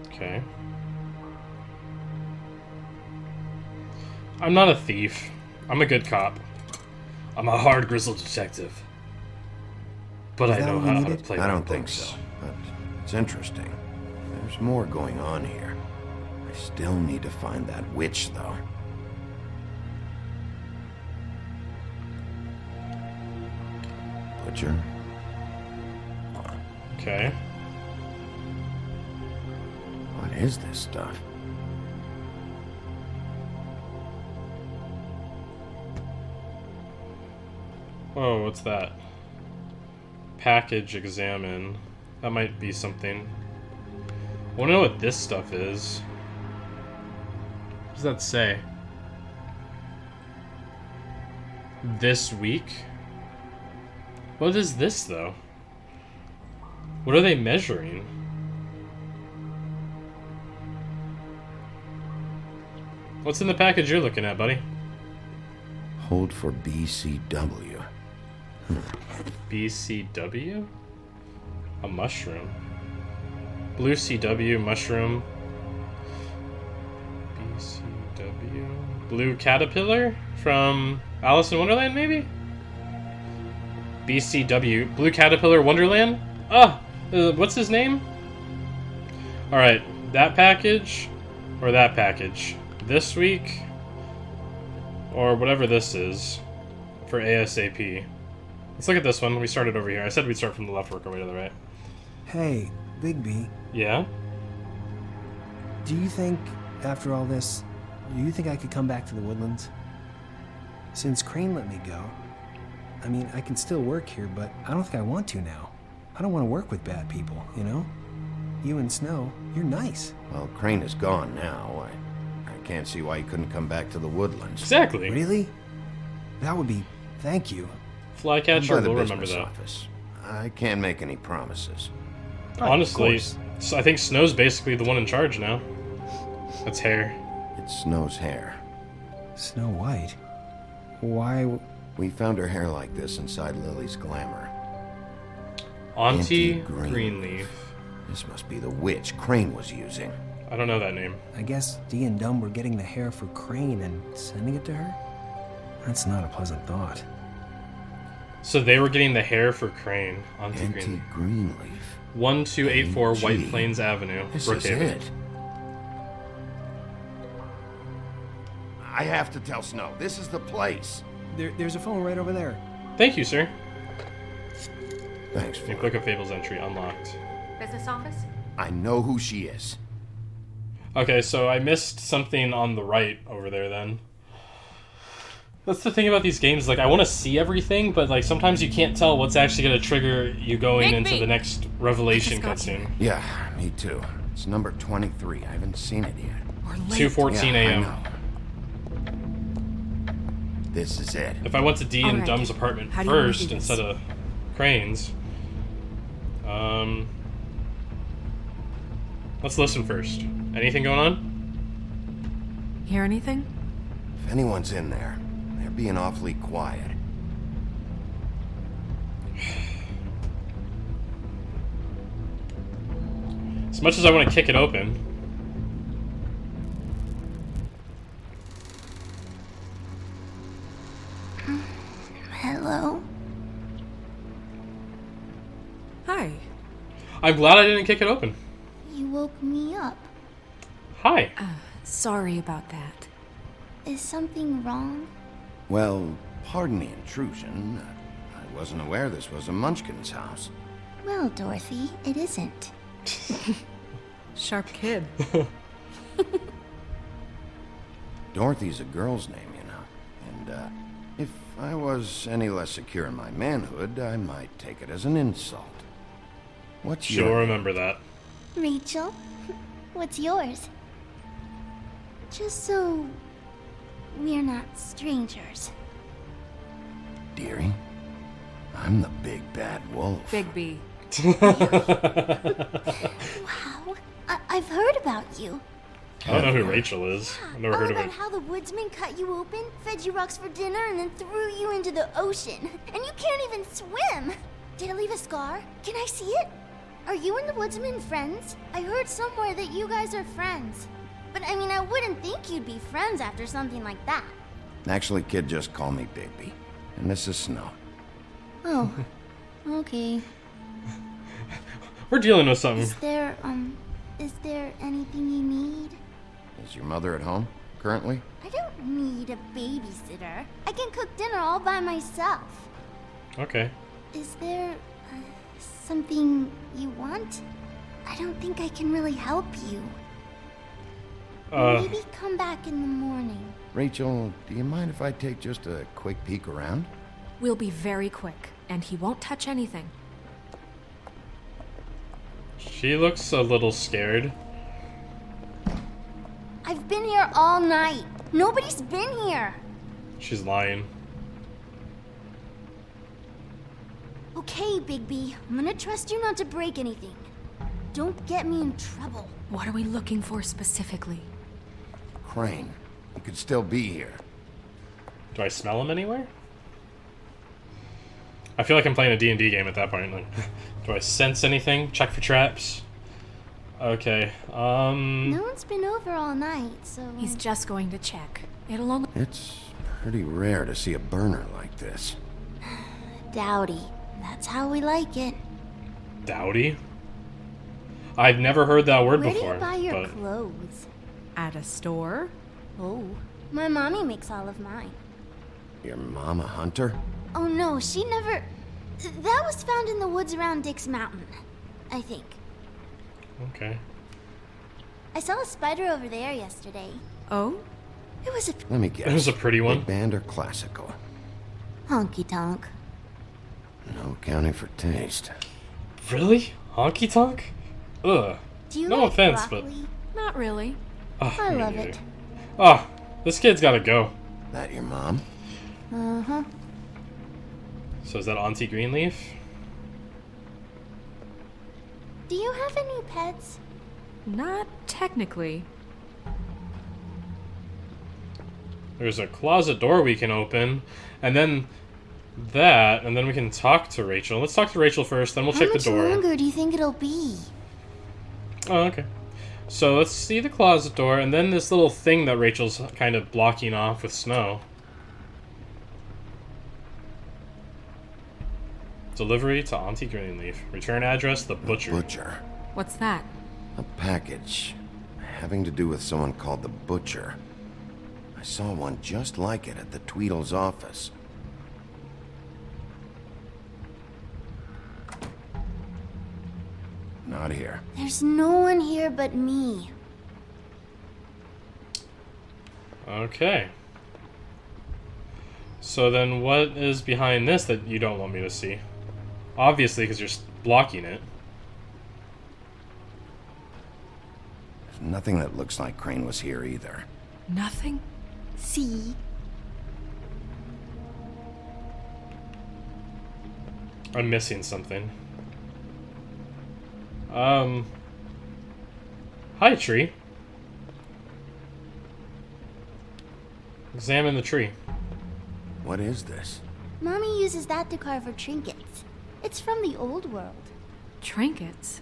Speaker 1: Okay. I'm not a thief. I'm a good cop. I'm a hard grizzled detective. But I know how to play
Speaker 3: I
Speaker 1: my
Speaker 3: don't think
Speaker 1: books.
Speaker 3: so, but it's interesting. There's more going on here. I still need to find that witch, though. Butcher.
Speaker 1: Okay.
Speaker 3: What is this stuff?
Speaker 1: Whoa, what's that? Package examine. That might be something. I want to know what this stuff is. What does that say? This week? What is this, though? What are they measuring? What's in the package you're looking at, buddy?
Speaker 3: Hold for BCW.
Speaker 1: BCW? A mushroom. Blue CW, mushroom. BCW. Blue caterpillar? From Alice in Wonderland, maybe? BCW. Blue Caterpillar Wonderland? Ah! What's his name? Alright, that package? Or that package? This week? Or whatever this is. For ASAP. Let's look at this one. We started over here. I said we'd start from the left, work our way to the right.
Speaker 16: Hey, Bigby.
Speaker 1: Yeah?
Speaker 16: Do you think, after all this, do you think I could come back to the Woodlands? Since Crane let me go, I mean, I can still work here, but I don't think I want to now. I don't want to work with bad people, you know? You and Snow, you're nice.
Speaker 3: Well, Crane is gone now. I can't see why he couldn't come back to the Woodlands.
Speaker 1: Exactly.
Speaker 16: Really? That would be... Thank you.
Speaker 1: Flycatcher,
Speaker 3: By the
Speaker 1: we'll remember
Speaker 3: business
Speaker 1: that.
Speaker 3: office. I can't make any promises.
Speaker 1: Honestly, I think Snow's basically the one in charge now. That's hair.
Speaker 3: It's Snow's hair.
Speaker 16: Snow White? Why...
Speaker 3: We found her hair like this inside Lily's glamour.
Speaker 1: Auntie Greenleaf.
Speaker 3: This must be the witch Crane was using.
Speaker 1: I don't know that name.
Speaker 16: I guess Dee and Dumb were getting the hair for Crane and sending it to her? That's not a pleasant thought.
Speaker 1: So they were getting the hair for Crane. Auntie
Speaker 3: Greenleaf.
Speaker 1: 1284 White Plains Avenue,
Speaker 3: This is
Speaker 1: Brookhaven.
Speaker 3: it. I have to tell Snow. This is the place.
Speaker 16: There's a phone right over there.
Speaker 1: Thank you, sir.
Speaker 3: Thanks for
Speaker 1: Book of Fables entry unlocked.
Speaker 4: Business office?
Speaker 3: I know who she is.
Speaker 1: Okay, so I missed something on the right over there then. That's the thing about these games, like, I want to see everything, but, like, sometimes you can't tell what's actually going to trigger you going into the next revelation cutscene.
Speaker 3: Yeah, me too. It's number 23. I haven't seen it yet.
Speaker 1: 2:14 a.m.
Speaker 3: This is it.
Speaker 1: If I went to Dee and Dumb's apartment
Speaker 3: How do you wanna
Speaker 1: first
Speaker 3: do this?
Speaker 1: instead of Crane's, let's listen first. Anything going on?
Speaker 9: Hear anything?
Speaker 3: If anyone's in there, they're being awfully quiet.
Speaker 1: As much as I want to kick it open.
Speaker 17: Hello?
Speaker 4: Hi.
Speaker 1: I'm glad I didn't kick it open.
Speaker 17: You woke me up.
Speaker 1: Hi.
Speaker 4: Sorry about that.
Speaker 17: Is something wrong?
Speaker 3: Well, pardon the intrusion. I wasn't aware this was a Munchkin's house.
Speaker 17: Well, Dorothy, it isn't.
Speaker 4: Sharp kid.
Speaker 3: Dorothy's a girl's name, you know. And, if I was any less secure in my manhood, I might take it as an insult. What's your
Speaker 1: She'll
Speaker 3: name?
Speaker 1: remember that.
Speaker 17: Rachel? What's yours? Just so we're not strangers.
Speaker 3: Dearie, I'm the big bad wolf.
Speaker 4: Bigby.
Speaker 17: Wow, I've heard about you.
Speaker 1: I don't know who Rachel is. I've never heard of
Speaker 17: about
Speaker 1: her.
Speaker 17: how the woodsman cut you open, fed you rocks for dinner, and then threw you into the ocean. And you can't even swim! Did it leave a scar? Can I see it? Are you and the woodsman friends? I heard somewhere that you guys are friends. But I mean, I wouldn't think you'd be friends after something like that.
Speaker 3: Actually, kid, just call me Bigby. And this is Snow.
Speaker 17: Oh, okay.
Speaker 1: We're dealing with something.
Speaker 17: Is there anything you need?
Speaker 3: Is your mother at home, currently?
Speaker 17: I don't need a babysitter. I can cook dinner all by myself.
Speaker 1: Okay.
Speaker 17: Is there something you want? I don't think I can really help you. Maybe come back in the morning.
Speaker 3: Rachel, do you mind if I take just a quick peek around?
Speaker 4: We'll be very quick, and he won't touch anything.
Speaker 1: She looks a little scared.
Speaker 17: I've been here all night. Nobody's been here.
Speaker 1: She's lying.
Speaker 17: Okay, Bigby. I'm gonna trust you not to break anything. Don't get me in trouble.
Speaker 4: What are we looking for specifically?
Speaker 3: Crane, he could still be here.
Speaker 1: Do I smell him anywhere? I feel like I'm playing a D&D game at that point. Like, do I sense anything? Check for traps? Okay,
Speaker 17: No one's been over all night, so...
Speaker 4: He's just going to check. It'll only...
Speaker 3: It's pretty rare to see a burner like this.
Speaker 17: Dowdy. That's how we like it.
Speaker 1: Dowdy? I've never heard that word
Speaker 17: Where
Speaker 1: before.
Speaker 17: do you buy your
Speaker 1: but...
Speaker 17: clothes?
Speaker 4: At a store?
Speaker 17: Oh, my mommy makes all of mine.
Speaker 3: Your mom a hunter?
Speaker 17: Oh no, she never... That was found in the woods around Dick's Mountain, I think.
Speaker 1: Okay.
Speaker 17: I saw a spider over there yesterday.
Speaker 4: Oh?
Speaker 17: It was a...
Speaker 3: Let me guess.
Speaker 1: It was a pretty one.
Speaker 3: Big band or classical?
Speaker 17: honky tonk.
Speaker 3: No accounting for taste.
Speaker 1: Really? Honky tonk? Ugh.
Speaker 17: Do you
Speaker 1: no
Speaker 17: like
Speaker 1: offense,
Speaker 17: broccoli?
Speaker 4: Not really.
Speaker 1: but...
Speaker 17: I love it.
Speaker 1: Oh, this kid's gotta go.
Speaker 3: That your mom?
Speaker 17: Uh-huh.
Speaker 1: So is that Auntie Greenleaf?
Speaker 17: Do you have any pets?
Speaker 4: Not technically.
Speaker 1: There's a closet door we can open, and then that, and then we can talk to Rachel. Let's talk to Rachel first, then we'll check the door.
Speaker 17: How much longer do you think it'll be?
Speaker 1: Oh, okay. So let's see the closet door, and then this little thing that Rachel's kind of blocking off with snow. Delivery to Auntie Greenleaf. Return address, the butcher.
Speaker 3: Butcher.
Speaker 4: What's that?
Speaker 3: A package having to do with someone called the Butcher. I saw one just like it at the Tweedle's office. Not here.
Speaker 17: There's no one here but me.
Speaker 1: Okay. So then what is behind this that you don't want me to see? Obviously, because you're blocking it.
Speaker 3: There's nothing that looks like Crane was here either.
Speaker 4: Nothing?
Speaker 17: See?
Speaker 1: I'm missing something. Hi, tree. Examine the tree.
Speaker 3: What is this?
Speaker 17: Mommy uses that to carve her trinkets. It's from the old world.
Speaker 4: Trinkets?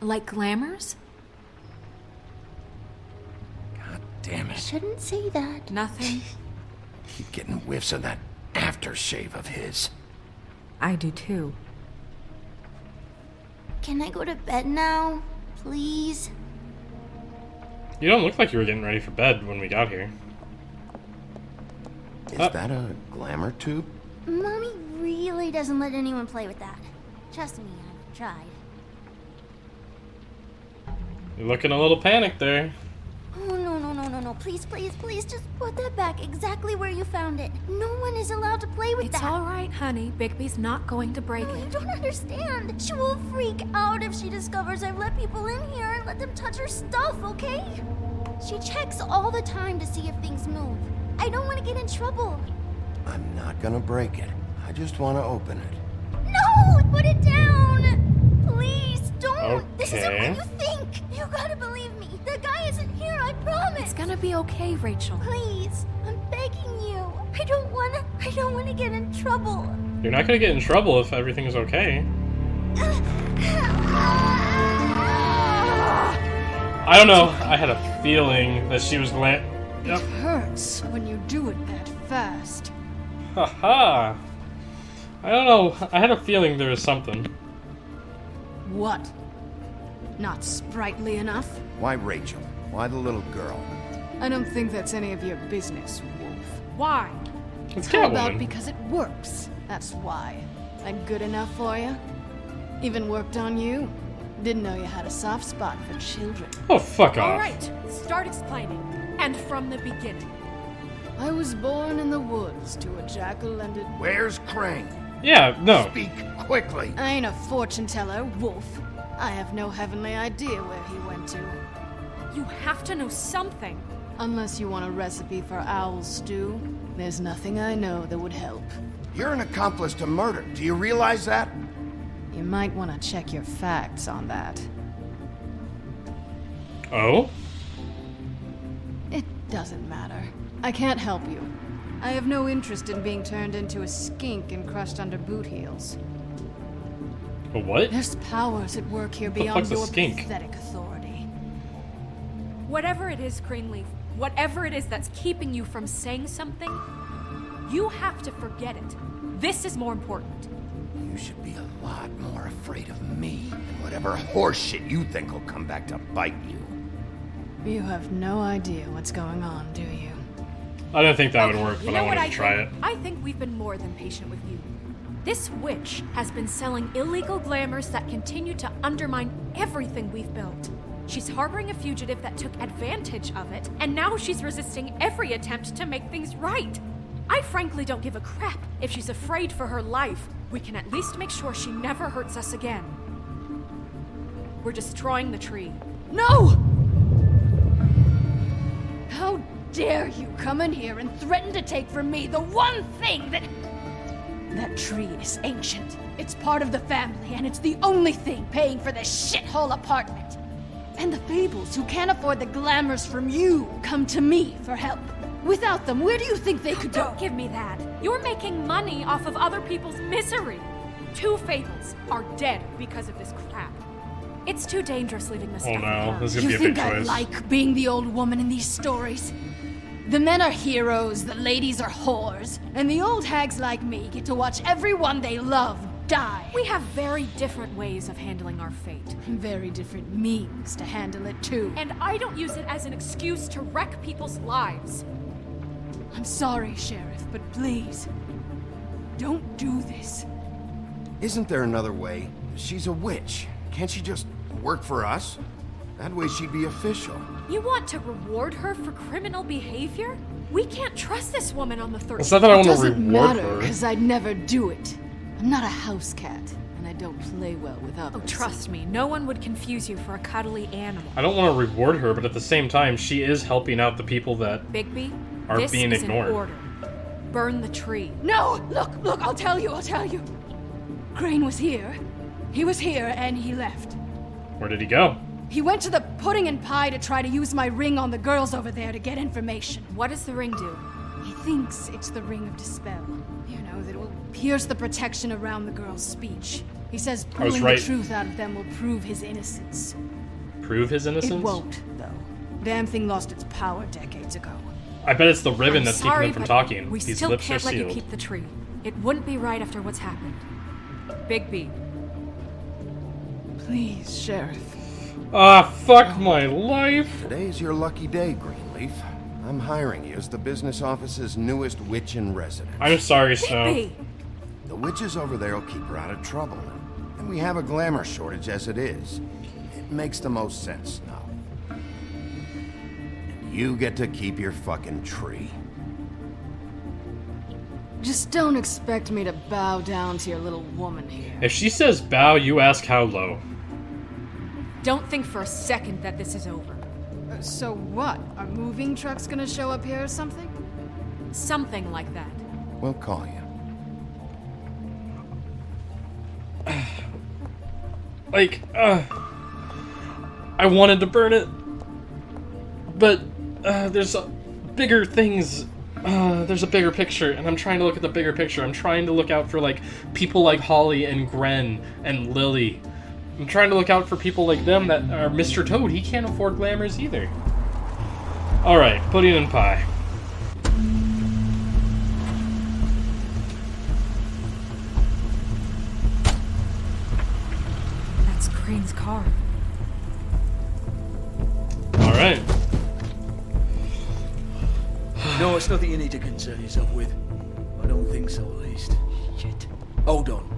Speaker 4: Like glamours?
Speaker 3: God damn it.
Speaker 17: Shouldn't say that.
Speaker 4: Nothing.
Speaker 3: Keep getting whiffs of that aftershave of his.
Speaker 9: I do too.
Speaker 17: Can I go to bed now? Please?
Speaker 1: You don't look like you were getting ready for bed when we got here.
Speaker 3: Is that a glamour tube?
Speaker 17: Mommy really doesn't let anyone play with that. Trust me, I've tried.
Speaker 1: You're looking a little panicked there.
Speaker 17: Oh, no. Please, just put that back exactly where you found it. No one is allowed to play with that.
Speaker 4: It's alright, honey. Bigby's not going to break
Speaker 17: You
Speaker 4: it.
Speaker 17: don't understand. She will freak out if she discovers I've let people in here and let them touch her stuff, okay? She checks all the time to see if things move. I don't want to get in trouble.
Speaker 3: I'm not gonna break it. I just want to open it.
Speaker 17: No! Put it down! Please, don't!
Speaker 1: Okay.
Speaker 17: This isn't what you think! You gotta believe me. The guy isn't here, I promise!
Speaker 4: It's gonna be okay, Rachel.
Speaker 17: Please, I'm begging you. I don't wanna get in trouble.
Speaker 1: You're not gonna get in trouble if everything's okay. I don't know. I had a feeling that she was Yep.
Speaker 18: It hurts when you do it that fast.
Speaker 1: Haha. I don't know. I had a feeling there was something.
Speaker 18: What? Not sprightly enough?
Speaker 3: Why Rachel? Why the little girl?
Speaker 18: I don't think that's any of your business, Wolf. Why?
Speaker 1: It's
Speaker 18: How about
Speaker 1: Catwoman.
Speaker 18: because it works? That's why. I'm good enough for you? Even worked on you? Didn't know you had a soft spot for children.
Speaker 1: Oh, fuck off.
Speaker 18: Alright, start explaining. And from the beginning. I was born in the woods to a jackal and a...
Speaker 3: Where's Crane?
Speaker 1: Yeah, no.
Speaker 3: Speak quickly.
Speaker 18: I ain't a fortune teller, Wolf. I have no heavenly idea where he went to.
Speaker 4: You have to know something.
Speaker 18: Unless you want a recipe for owl stew, there's nothing I know that would help.
Speaker 3: You're an accomplice to murder. Do you realize that?
Speaker 18: You might want to check your facts on that.
Speaker 1: Oh?
Speaker 18: It doesn't matter. I can't help you. I have no interest in being turned into a skink and crushed under boot heels.
Speaker 1: A what?
Speaker 18: There's powers at work here
Speaker 1: The
Speaker 18: beyond
Speaker 1: fuck's a
Speaker 18: your
Speaker 1: skink?
Speaker 18: pathetic authority.
Speaker 4: Whatever it is, Greenleaf, whatever it is that's keeping you from saying something, you have to forget it. This is more important.
Speaker 3: You should be a lot more afraid of me than whatever horseshit you think will come back to bite you.
Speaker 18: You have no idea what's going on, do you?
Speaker 1: I don't think that would work,
Speaker 4: You
Speaker 1: but
Speaker 4: know
Speaker 1: I
Speaker 4: what
Speaker 1: wanted to try
Speaker 4: think?
Speaker 1: it.
Speaker 4: I think we've been more than patient with you. This witch has been selling illegal glamours that continue to undermine everything we've built. She's harboring a fugitive that took advantage of it, and now she's resisting every attempt to make things right. I frankly don't give a crap if she's afraid for her life. We can at least make sure she never hurts us again. We're destroying the tree.
Speaker 18: No! How dare you come in here and threaten to take from me the one thing that... That tree is ancient. It's part of the family, and it's the only thing paying for this shithole apartment. And the Fables, who can't afford the glamours from you, come to me for help. Without them, where do you think they could go?
Speaker 4: Don't give me that. You're making money off of other people's misery. 2 Fables are dead because of this crap. It's too dangerous leaving this stuff
Speaker 1: no,
Speaker 4: alone.
Speaker 1: this is
Speaker 18: You
Speaker 1: gonna be a
Speaker 18: think
Speaker 1: big
Speaker 18: I
Speaker 1: choice.
Speaker 18: like being the old woman in these stories? The men are heroes, the ladies are whores, and the old hags like me get to watch everyone they love die.
Speaker 4: We have very different ways of handling our fate.
Speaker 18: Very different means to handle it, too.
Speaker 4: And I don't use it as an excuse to wreck people's lives.
Speaker 18: I'm sorry, Sheriff, but please, don't do this.
Speaker 3: Isn't there another way? She's a witch. Can't she just work for us? That way she'd be official.
Speaker 4: You want to reward her for criminal behavior? We can't trust this woman on the 13th.
Speaker 1: It's not that I want to
Speaker 18: Doesn't
Speaker 1: reward
Speaker 18: matter,
Speaker 1: her.
Speaker 18: because I'd never do it. I'm not a house cat, and I don't play well with others.
Speaker 4: Oh, trust me, no one would confuse you for a cuddly animal.
Speaker 1: I don't want to reward her, but at the same time, she is helping out the people that
Speaker 4: Bigby,
Speaker 1: are
Speaker 4: this
Speaker 1: being
Speaker 4: is
Speaker 1: ignored.
Speaker 4: an order. Burn the tree.
Speaker 18: No! Look, I'll tell you. Crane was here. He was here, and he left.
Speaker 1: Where did he go?
Speaker 18: He went to the pudding and pie to try to use my ring on the girls over there to get information.
Speaker 4: What does the ring do?
Speaker 18: He thinks it's the ring of dispel. You know, that will pierce the protection around the girl's speech. He says
Speaker 1: I was
Speaker 18: pulling
Speaker 1: right.
Speaker 18: the truth out of them will prove his innocence.
Speaker 1: Prove his innocence?
Speaker 18: It won't, though. Damn thing lost its power decades ago.
Speaker 1: I bet it's the ribbon
Speaker 4: I'm
Speaker 1: that's
Speaker 4: sorry,
Speaker 1: keeping him from
Speaker 4: but
Speaker 1: talking.
Speaker 4: We
Speaker 1: These
Speaker 4: still
Speaker 1: lips
Speaker 4: can't
Speaker 1: are
Speaker 4: let you
Speaker 1: sealed.
Speaker 4: keep the tree. It wouldn't be right after what's happened. Bigby.
Speaker 18: Please, Sheriff.
Speaker 1: Ah, fuck my life.
Speaker 3: Today's your lucky day, Greenleaf. I'm hiring you as the business office's newest witch in residence.
Speaker 1: I'm sorry, Snow.
Speaker 4: Bigby!
Speaker 3: The witches over there will keep her out of trouble. And we have a glamour shortage as it is. It makes the most sense, Snow. And you get to keep your fucking tree.
Speaker 18: Just don't expect me to bow down to your little woman here.
Speaker 1: If she says bow, you ask how low.
Speaker 4: Don't think for a second that this is over.
Speaker 18: So what? Are moving trucks gonna show up here or something?
Speaker 4: Something like that.
Speaker 3: We'll call you.
Speaker 1: Like, I wanted to burn it, but there's bigger things. There's a bigger picture, and I'm trying to look at the bigger picture. I'm trying to look out for, like, people like Holly and Gren and Lily. I'm trying to look out for people like them that are Mr. Toad. He can't afford glamours either. Alright, pudding and pie.
Speaker 4: That's Crane's car.
Speaker 1: Alright.
Speaker 19: No, it's nothing you need to concern yourself with. I don't think so, at least. Shit. Hold on.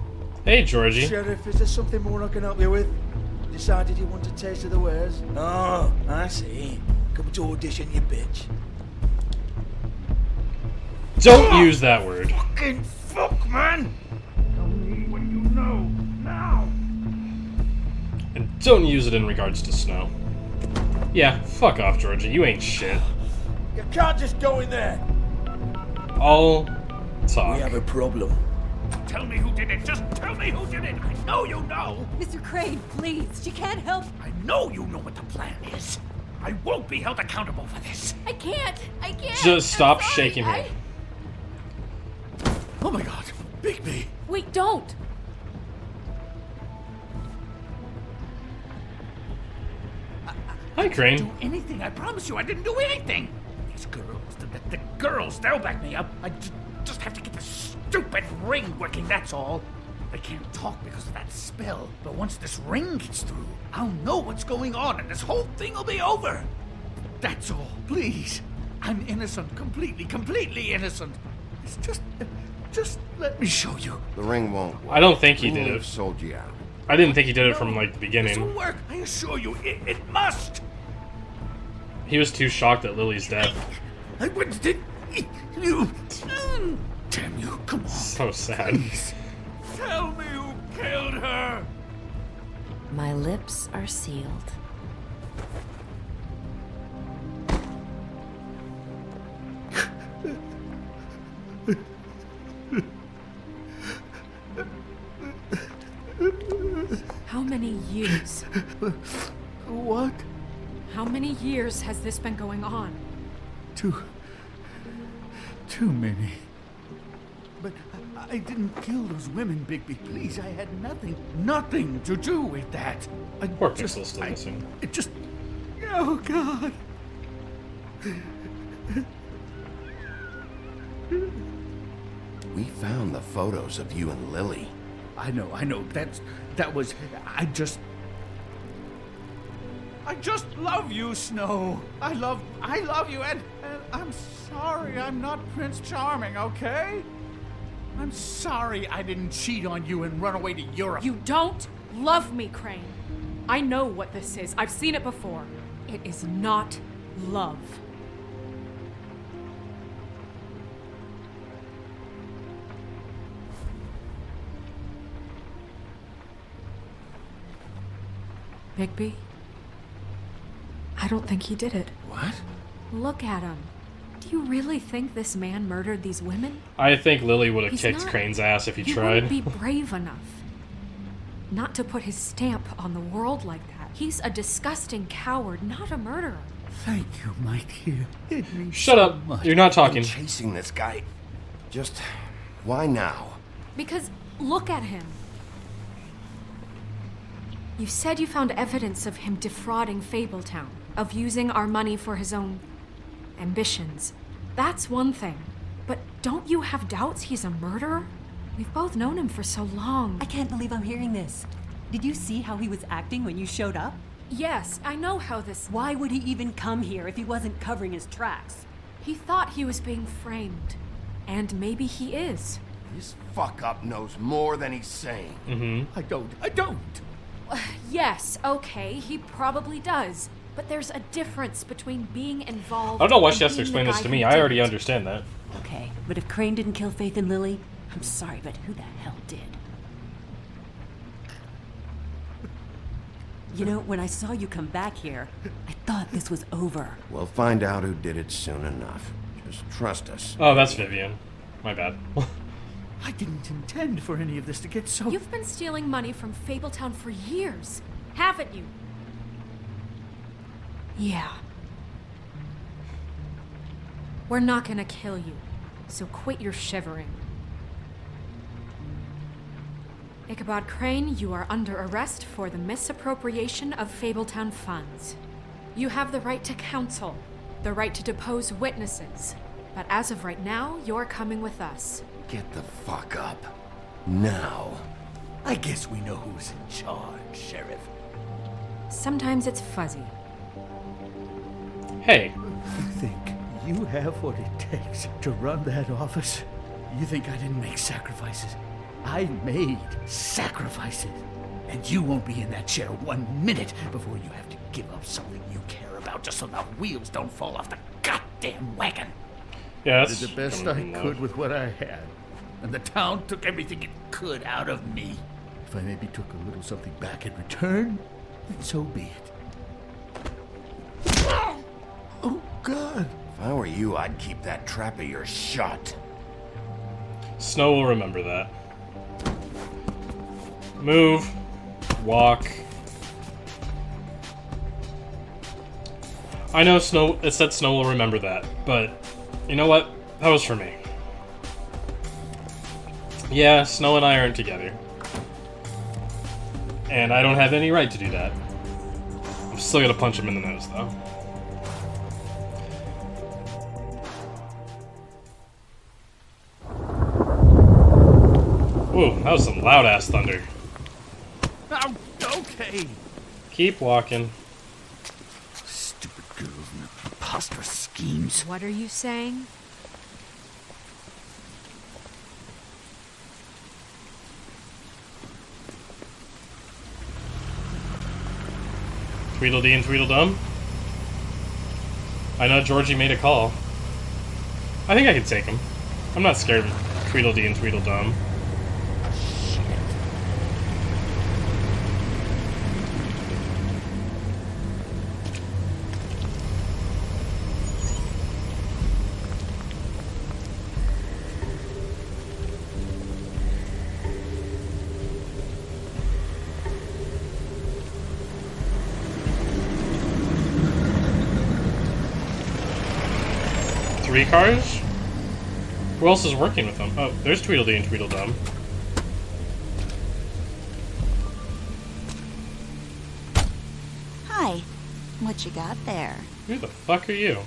Speaker 1: Hey, Georgie.
Speaker 19: Sheriff, is there something more I can help you with? Decided you want a taste of the wares? Oh, I see. Come to audition, you bitch.
Speaker 1: Don't use that word.
Speaker 19: Fucking fuck, man! Tell me what you know, now!
Speaker 1: And don't use it in regards to Snow. Yeah, fuck off, Georgie. You ain't shit.
Speaker 19: You can't just go in there!
Speaker 1: I'll talk.
Speaker 19: We have a problem.
Speaker 6: Tell me who did it. Just tell me who did it. I know you know.
Speaker 5: Mr. Crane, please, she can't help.
Speaker 6: I know you know what the plan is. I won't be held accountable for this.
Speaker 18: I can't.
Speaker 1: Just stop shaking her.
Speaker 19: Oh my god, Bigby!
Speaker 4: Wait, don't!
Speaker 1: Hi, Crane.
Speaker 6: Do anything. I promise you, I didn't do anything. These girls, the girls, they'll back me up. I just have to get the stupid ring working, that's all. I can't talk because of that spell, but once this ring gets through, I'll know what's going on and this whole thing will be over. That's all, please. I'm innocent, completely innocent. It's just let me show you.
Speaker 3: The ring won't work.
Speaker 1: I don't think he did
Speaker 3: Greenleaf
Speaker 1: it.
Speaker 3: sold you out.
Speaker 1: I didn't think he did it from, like, the
Speaker 6: This
Speaker 1: beginning.
Speaker 6: will work, I assure you, it must.
Speaker 1: He was too shocked at Lily's death.
Speaker 6: I wouldn't did you. Damn you, come on.
Speaker 1: So sad.
Speaker 6: Please. Tell me who killed her.
Speaker 9: My lips are sealed.
Speaker 4: How many years?
Speaker 19: What?
Speaker 4: How many years has this been going on?
Speaker 19: Too many. But I didn't kill those women, Bigby. Please, I had nothing to do with that.
Speaker 1: Poor Pixel's still missing.
Speaker 19: It just... Oh, God.
Speaker 3: We found the photos of you and Lily.
Speaker 19: I know. That was... I just love you, Snow. I love you, and I'm sorry I'm not Prince Charming, okay? I'm sorry I didn't cheat on you and run away to Europe.
Speaker 4: You don't love me, Crane. I know what this is. I've seen it before. It is not love. Bigby? I don't think he did it.
Speaker 3: What?
Speaker 4: Look at him. Do you really think this man murdered these women?
Speaker 1: I think Lily would have
Speaker 4: He's
Speaker 1: kicked
Speaker 4: not-
Speaker 1: Crane's ass if he
Speaker 4: He
Speaker 1: tried.
Speaker 4: wouldn't be brave enough not to put his stamp on the world like that. He's a disgusting coward, not a murderer.
Speaker 19: Thank you, Mikey. It means
Speaker 1: Shut
Speaker 19: so
Speaker 1: up.
Speaker 19: much.
Speaker 1: You're not talking.
Speaker 3: I'm chasing this guy. Just why now?
Speaker 4: Because look at him. You said you found evidence of him defrauding Fabletown, of using our money for his own ambitions. That's one thing. But don't you have doubts he's a murderer? We've both known him for so long.
Speaker 20: I can't believe I'm hearing this. Did you see how he was acting when you showed up?
Speaker 4: Yes, I know how this...
Speaker 20: Why would he even come here if he wasn't covering his tracks?
Speaker 4: He thought he was being framed. And maybe he is.
Speaker 3: This fuck-up knows more than he's saying.
Speaker 1: Mm-hmm.
Speaker 19: I don't.
Speaker 4: Yes, okay, he probably does. But there's a difference between being involved.
Speaker 1: I don't know why
Speaker 4: and
Speaker 1: she has to
Speaker 4: being
Speaker 1: explain
Speaker 4: the
Speaker 1: this
Speaker 4: guy
Speaker 1: to
Speaker 4: who
Speaker 1: me. I already
Speaker 4: did it.
Speaker 1: understand that.
Speaker 20: Okay, but if Crane didn't kill Faith and Lily, I'm sorry, but who the hell did? You know, when I saw you come back here, I thought this was over.
Speaker 3: We'll find out who did it soon enough. Just trust us.
Speaker 1: Oh, that's Vivian. My bad.
Speaker 19: I didn't intend for any of this to get so...
Speaker 4: You've been stealing money from Fabletown for years, haven't you? Yeah. We're not gonna kill you, so quit your shivering. Ichabod Crane, you are under arrest for the misappropriation of Fabletown funds. You have the right to counsel, the right to depose witnesses, but as of right now, you're coming with us.
Speaker 3: Get the fuck up. Now.
Speaker 19: I guess we know who's in charge, Sheriff.
Speaker 4: Sometimes it's fuzzy.
Speaker 1: Hey.
Speaker 19: You think you have what it takes to run that office? You think I didn't make sacrifices? I made sacrifices. And you won't be in that chair 1 minute before you have to give up something you care about just so the wheels don't fall off the goddamn wagon.
Speaker 1: Yeah,
Speaker 19: I did the best I could with what I had. And the town took everything it could out of me. If I maybe took a little something back in return, then so be it. Oh, God.
Speaker 3: If I were you, I'd keep that trap of yours shut.
Speaker 1: Snow will remember that. Move. Walk. I know Snow. It said Snow will remember that, but you know what? That was for me. Yeah, Snow and I aren't together. And I don't have any right to do that. I'm still gonna punch him in the nose, though. Ooh, that was some loud-ass thunder.
Speaker 19: Oh, okay.
Speaker 1: Keep walking.
Speaker 19: Stupid girls and their preposterous schemes.
Speaker 4: What are you saying?
Speaker 1: Tweedledee and Tweedledum. I know Georgie made a call. I think I can take him. I'm not scared of Tweedledee and Tweedledum. Three cars? Who else is working with them? Oh, there's Tweedledee and Tweedledum.
Speaker 21: Hi. What you got there?
Speaker 1: Who the fuck are you?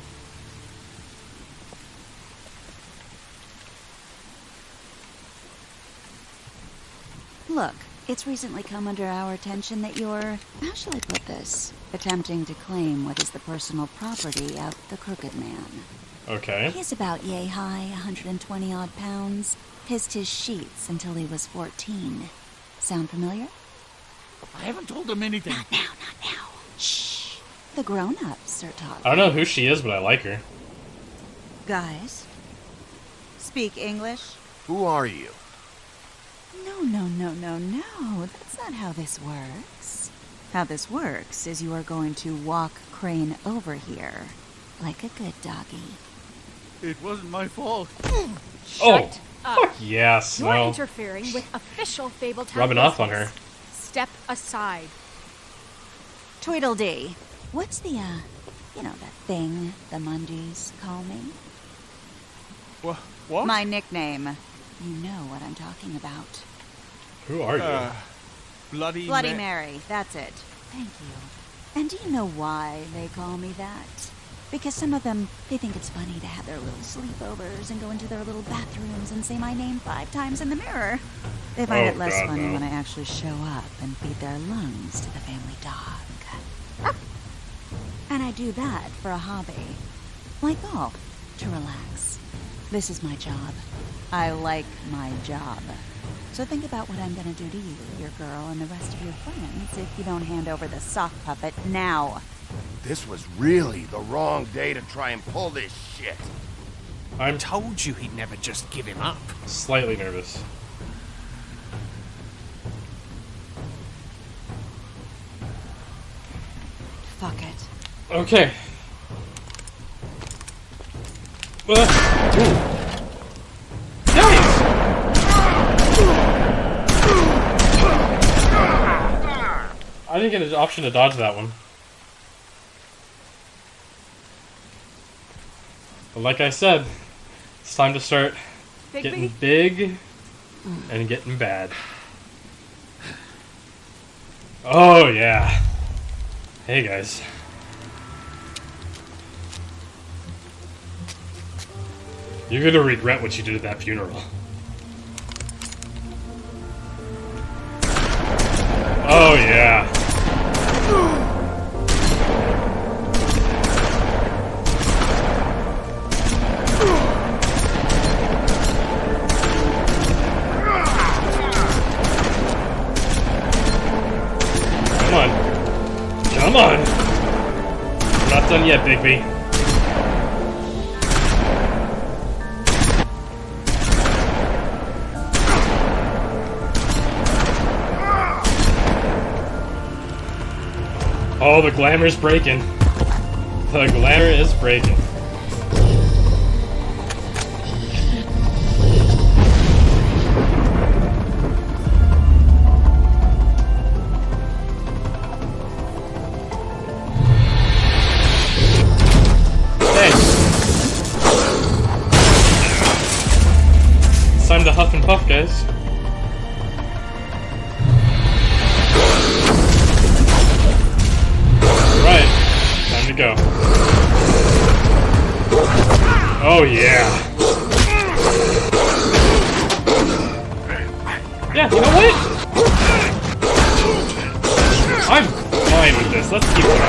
Speaker 21: Look, it's recently come under our attention that you're, how shall I put this, attempting to claim what is the personal property of the Crooked Man.
Speaker 1: Okay.
Speaker 21: He's about yay high, 120 odd pounds. Pissed his sheets until he was 14. Sound familiar?
Speaker 19: I haven't told him anything.
Speaker 21: Not now. Shh. The grown-ups are talking.
Speaker 1: I don't know who she is, but I like her.
Speaker 21: Guys, speak English?
Speaker 3: Who are you?
Speaker 21: No. That's not how this works. How this works is you are going to walk Crane over here. Like a good doggy.
Speaker 19: It wasn't my fault.
Speaker 4: Shut up.
Speaker 1: Fuck yes,
Speaker 4: You're
Speaker 1: no.
Speaker 4: interfering with official Fabletown
Speaker 1: Rubbing off on
Speaker 4: business.
Speaker 1: her.
Speaker 4: Step aside.
Speaker 21: Tweedledee, what's the, that thing the Mundies call me?
Speaker 19: What?
Speaker 21: My nickname. You know what I'm talking about.
Speaker 1: Who are you?
Speaker 10: Bloody
Speaker 21: Mary, that's it. Thank you. And do you know why they call me that? Because some of them, they think it's funny to have their little sleepovers and go into their little bathrooms and say my name 5 times in the mirror. They find it less funny when I actually show up and feed their lungs to the family dog. And I do that for a hobby. Like golf, to relax. This is my job. I like my job. So think about what I'm gonna do to you, your girl, and the rest of your friends if you don't hand over the sock puppet now.
Speaker 3: This was really the wrong day to try and pull this shit.
Speaker 10: I told you he'd never just give him up.
Speaker 1: Slightly nervous.
Speaker 21: Fuck it.
Speaker 1: Okay. I didn't get an option to dodge that one. But like I said, it's time to start getting big and getting bad. Oh yeah. Hey guys. You're gonna regret what you did at that funeral. Oh yeah. Come on. Come on. I'm not done yet, Bigby. Oh, the glamour's breaking. The glamour is breaking. Hey. It's time to huff and puff, guys. Time to go. Oh yeah. Yeah, you know what? I'm fine with this. Let's keep going.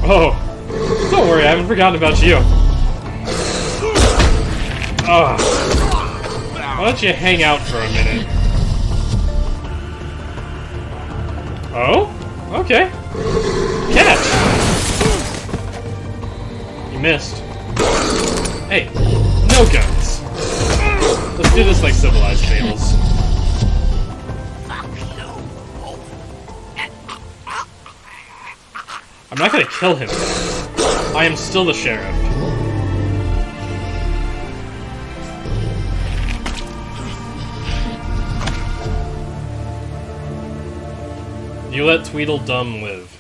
Speaker 1: Oh, don't worry, I haven't forgotten about you. Why don't you hang out for a minute? Oh? Okay. Catch! You missed. Hey, no guns. Let's do this like civilized fables. I'm not gonna kill him. I am still the sheriff. You let Tweedledum live.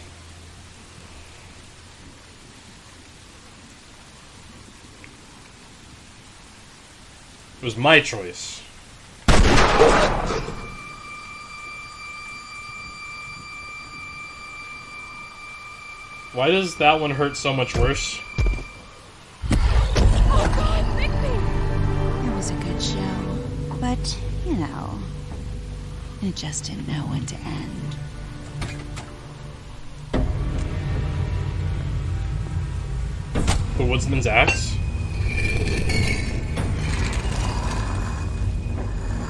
Speaker 1: It was my choice. Why does that one hurt so much worse?
Speaker 21: Oh God, Bigby! It was a good show, but, you know, it just didn't know when to end.
Speaker 1: The woodsman's axe?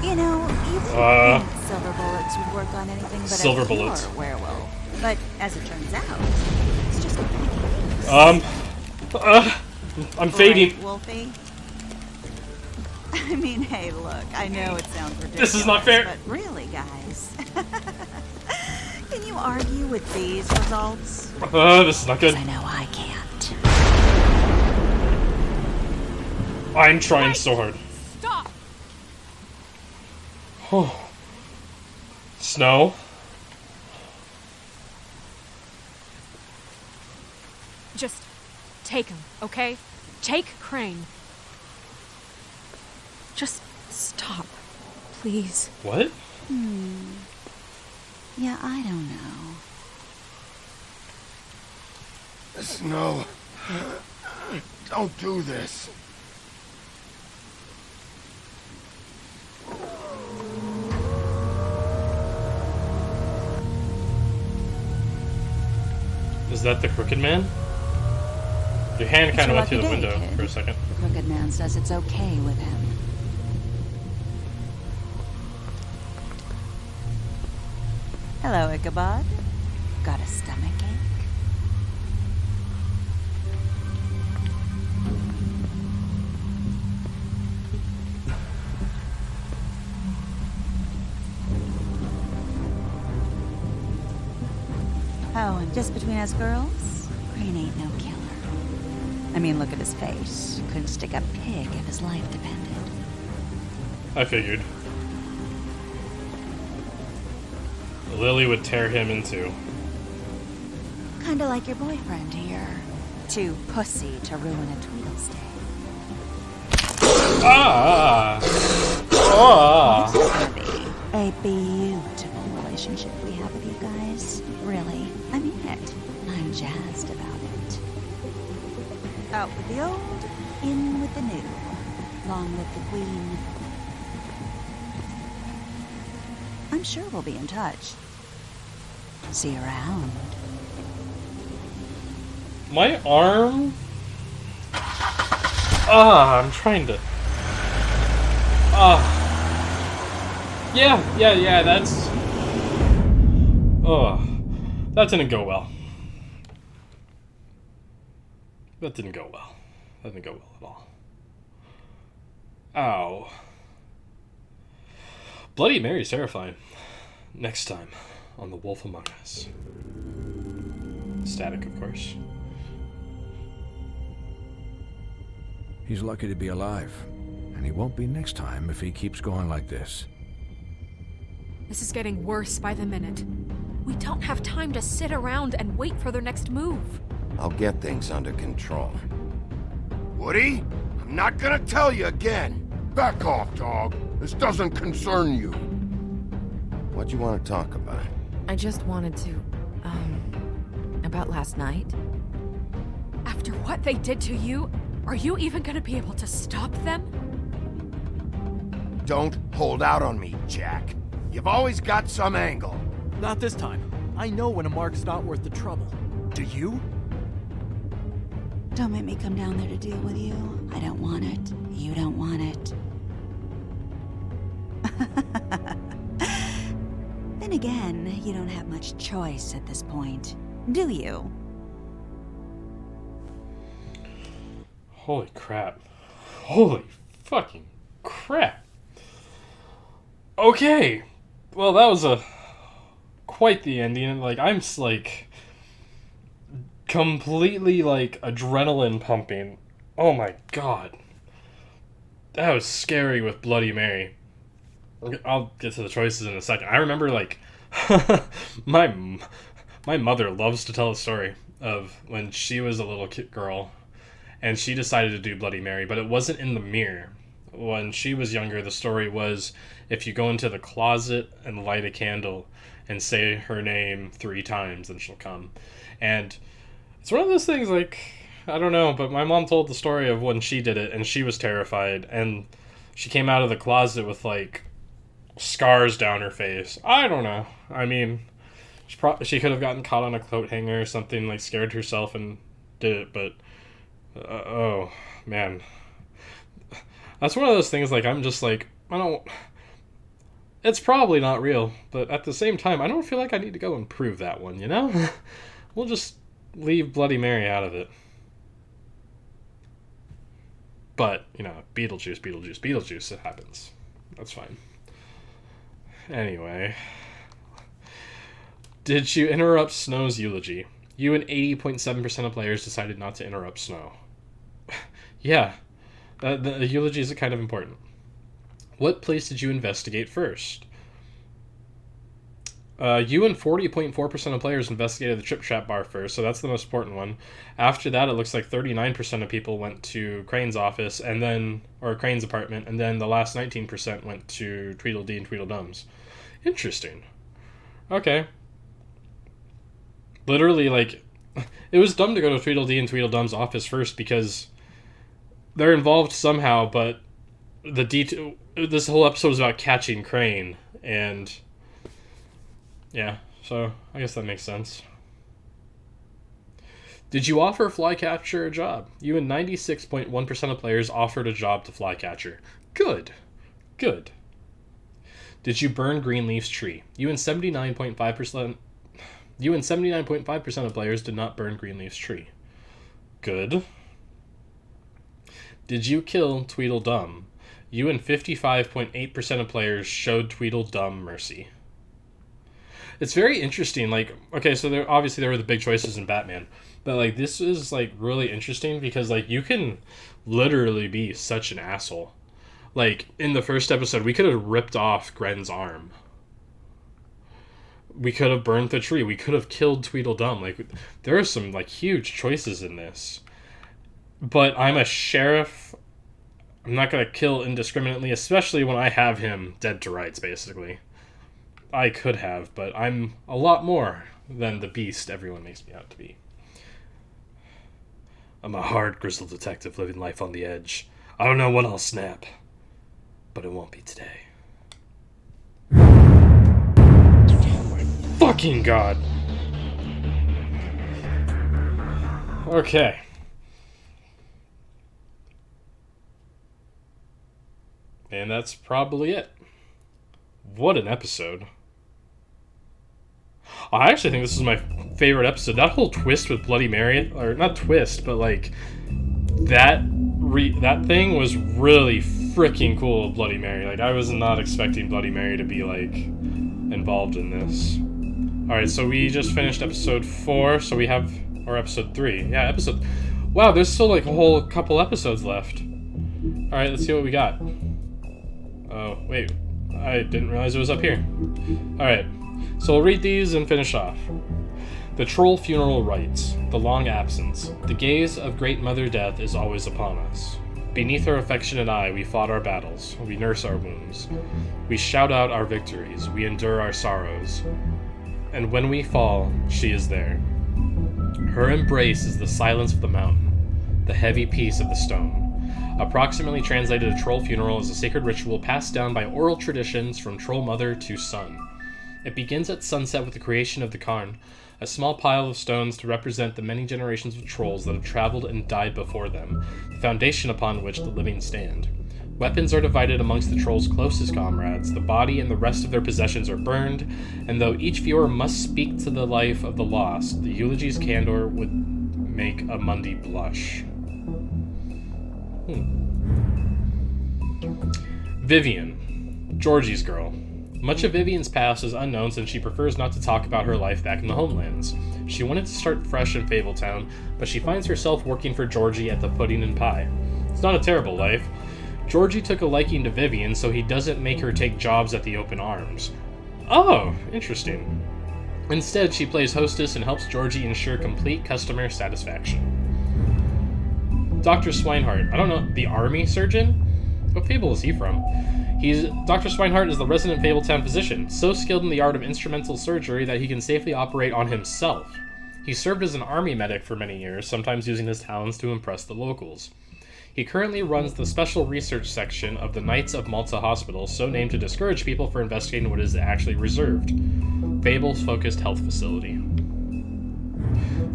Speaker 21: You know, you wouldn't think silver bullets would work on anything but
Speaker 1: silver
Speaker 21: a pure
Speaker 1: bullets.
Speaker 21: werewolf. But as it turns out, it's just
Speaker 1: I'm fading.
Speaker 21: Right, Wolfie? I mean, hey, look, I know it sounds ridiculous.
Speaker 1: This is not fair.
Speaker 21: But really, guys, can you argue with these results?
Speaker 1: This is not good.
Speaker 21: I know I can't.
Speaker 1: I'm trying so hard.
Speaker 18: Stop!
Speaker 1: Oh. Snow?
Speaker 4: Just take him, okay? Take Crane. Just stop, please.
Speaker 1: What?
Speaker 21: Yeah, I don't know.
Speaker 3: Snow, don't do this.
Speaker 1: Is that the Crooked Man? Your hand kind of went through the window
Speaker 21: kid.
Speaker 1: for a second.
Speaker 21: The Crooked Man says it's okay with him. Hello, Ichabod. Got a stomachache? Oh, and just between us girls, Crane ain't no killer. I mean, look at his face. Couldn't stick a pig if his life depended.
Speaker 1: I figured. Lily would tear him in two.
Speaker 21: Kinda like your boyfriend here. Too pussy to ruin a Tweedle's day.
Speaker 1: Ah! Ah!
Speaker 21: This is gonna be a beautiful relationship we have with you guys. Really, I mean it. I'm jazzed about it. Out with the old, in with the new. Long live the queen. I'm sure we'll be in touch. See you around.
Speaker 1: My arm? Ah, I'm trying to... Ah. Yeah, that's... Oh. That didn't go well. That didn't go well. That didn't go well at all. Ow. Bloody Mary's terrifying. Next time on The Wolf Among Us. Static, of course.
Speaker 13: He's lucky to be alive. And he won't be next time if he keeps going like this.
Speaker 4: This is getting worse by the minute. We don't have time to sit around and wait for their next move.
Speaker 3: I'll get things under control. Woody? I'm not gonna tell you again.
Speaker 7: Back off, dog. This doesn't concern you.
Speaker 3: What you want to talk about?
Speaker 9: I just wanted to, about last night.
Speaker 4: After what they did to you, are you even gonna be able to stop them?
Speaker 3: Don't hold out on me, Jack. You've always got some angle.
Speaker 22: Not this time. I know when a mark's not worth the trouble. Do you?
Speaker 21: Don't make me come down there to deal with you. I don't want it. You don't want it. Then again, you don't have much choice at this point, do you?
Speaker 1: Holy crap. Holy fucking crap. Okay. Well, that was quite the ending. Like, I'm like completely like adrenaline pumping. Oh my god. That was scary with Bloody Mary. I'll get to the choices in a second. I remember like my mother loves to tell a story of when she was a little girl and she decided to do Bloody Mary, but it wasn't in the mirror. When she was younger, the story was if you go into the closet and light a candle and say her name 3 times, then she'll come. And it's one of those things, like, I don't know, but my mom told the story of when she did it and she was terrified and she came out of the closet with like scars down her face. I don't know. I mean, she could have gotten caught on a coat hanger or something, like scared herself and did it, but oh man, that's one of those things. Like, I'm just like, I don't. It's probably not real, but at the same time, I don't feel like I need to go and prove that one. You know, we'll just leave Bloody Mary out of it. But you know, Beetlejuice, it happens. That's fine. Anyway, did you interrupt Snow's eulogy? You and 80.7% of players decided not to interrupt Snow. Yeah, the eulogies are kind of important. What place did you investigate first? You and 40.4% of players investigated the Trip Trap bar first, so that's the most important one. After that, it looks like 39% of people went to Crane's office, and then, or Crane's apartment, and then the last 19% went to Tweedledee and Tweedledums. Interesting. Okay. Literally, like, it was dumb to go to Tweedledee and Tweedledum's office first because they're involved somehow, but this whole episode was about catching Crane, and yeah, so I guess that makes sense. Did you offer Flycatcher a job? You and 96.1% of players offered a job to Flycatcher. Good. Good. Did you burn Greenleaf's tree? You and 79.5% of players did not burn Greenleaf's tree. Good. Did you kill Tweedledum? You and 55.8% of players showed Tweedledum mercy. It's very interesting. Like, okay, so there were the big choices in Batman, but like this is like really interesting because like you can literally be such an asshole. Like in the first episode, we could have ripped off Gren's arm. We could have burned the tree. We could have killed Tweedledum. Like there are some like huge choices in this. But I'm a sheriff. I'm not gonna kill indiscriminately, especially when I have him dead to rights, basically. I could have, but I'm a lot more than the beast everyone makes me out to be. I'm a hard, grizzled detective living life on the edge. I don't know when I'll snap, but it won't be today. Oh my fucking god! Okay. And that's probably it. What an episode. I actually think this is my favorite episode. That whole twist with Bloody Mary, or not twist, but like that thing was really freaking cool with Bloody Mary. Like I was not expecting Bloody Mary to be like involved in this. Alright, so we just finished episode 4, so we have episode 3. Yeah, wow, there's still like a whole couple episodes left. Alright, let's see what we got. Oh, wait. I didn't realize it was up here. Alright, so we'll read these and finish off. The Troll Funeral Rites. The long absence. The gaze of Great Mother Death is always upon us. Beneath her affectionate eye we fought our battles. We nurse our wounds. We shout out our victories. We endure our sorrows. And when we fall, she is there. Her embrace is the silence of the mountain, the heavy peace of the stone. Approximately translated, a troll funeral is a sacred ritual passed down by oral traditions from troll mother to son. It begins at sunset with the creation of the cairn, a small pile of stones to represent the many generations of trolls that have traveled and died before them, the foundation upon which the living stand. Weapons are divided amongst the trolls' closest comrades, the body and the rest of their possessions are burned, and though each viewer must speak to the life of the lost, the eulogy's candor would make a Mundy blush. Vivian, Georgie's girl. Much of Vivian's past is unknown since she prefers not to talk about her life back in the homelands. She wanted to start fresh in Fabletown, but she finds herself working for Georgie at the Pudding and Pie. It's not a terrible life. Georgie took a liking to Vivian, so he doesn't make her take jobs at the Open Arms. Oh, interesting. Instead, she plays hostess and helps Georgie ensure complete customer satisfaction. Dr. Swinehart. I don't know, the army surgeon? What fable is he from? Dr. Swinehart is the resident Fabletown physician, so skilled in the art of instrumental surgery that he can safely operate on himself. He served as an army medic for many years, sometimes using his talents to impress the locals. He currently runs the special research section of the Knights of Malta Hospital, so named to discourage people for investigating what is actually reserved. Fables-focused health facility.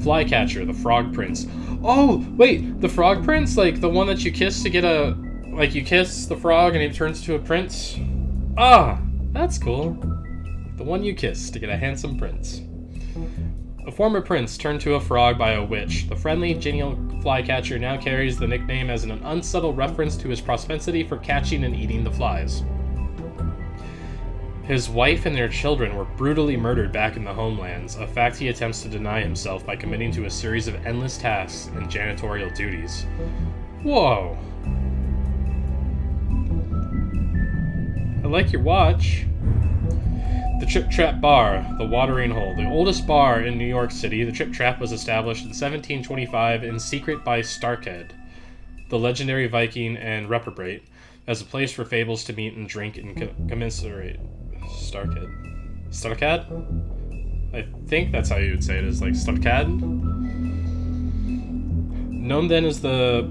Speaker 1: Flycatcher, the Frog Prince. Oh, wait, the Frog Prince? Like, the one that you kiss to get a... Like, you kiss the frog and he turns to a prince? Ah, that's cool. The one you kiss to get a handsome prince. A former prince turned to a frog by a witch. The friendly, genial Flycatcher now carries the nickname as an unsubtle reference to his propensity for catching and eating the flies. His wife and their children were brutally murdered back in the homelands, a fact he attempts to deny himself by committing to a series of endless tasks and janitorial duties. Whoa. I like your watch. The Trip Trap Bar, the Watering Hole. The oldest bar in New York City, the Trip Trap was established in 1725 in secret by Starkhead, the legendary Viking and reprobate, as a place for fables to meet and drink and commiserate. Starkhead. Stuttgart? I think that's how you would say it, is like Stuttgart. Known then as the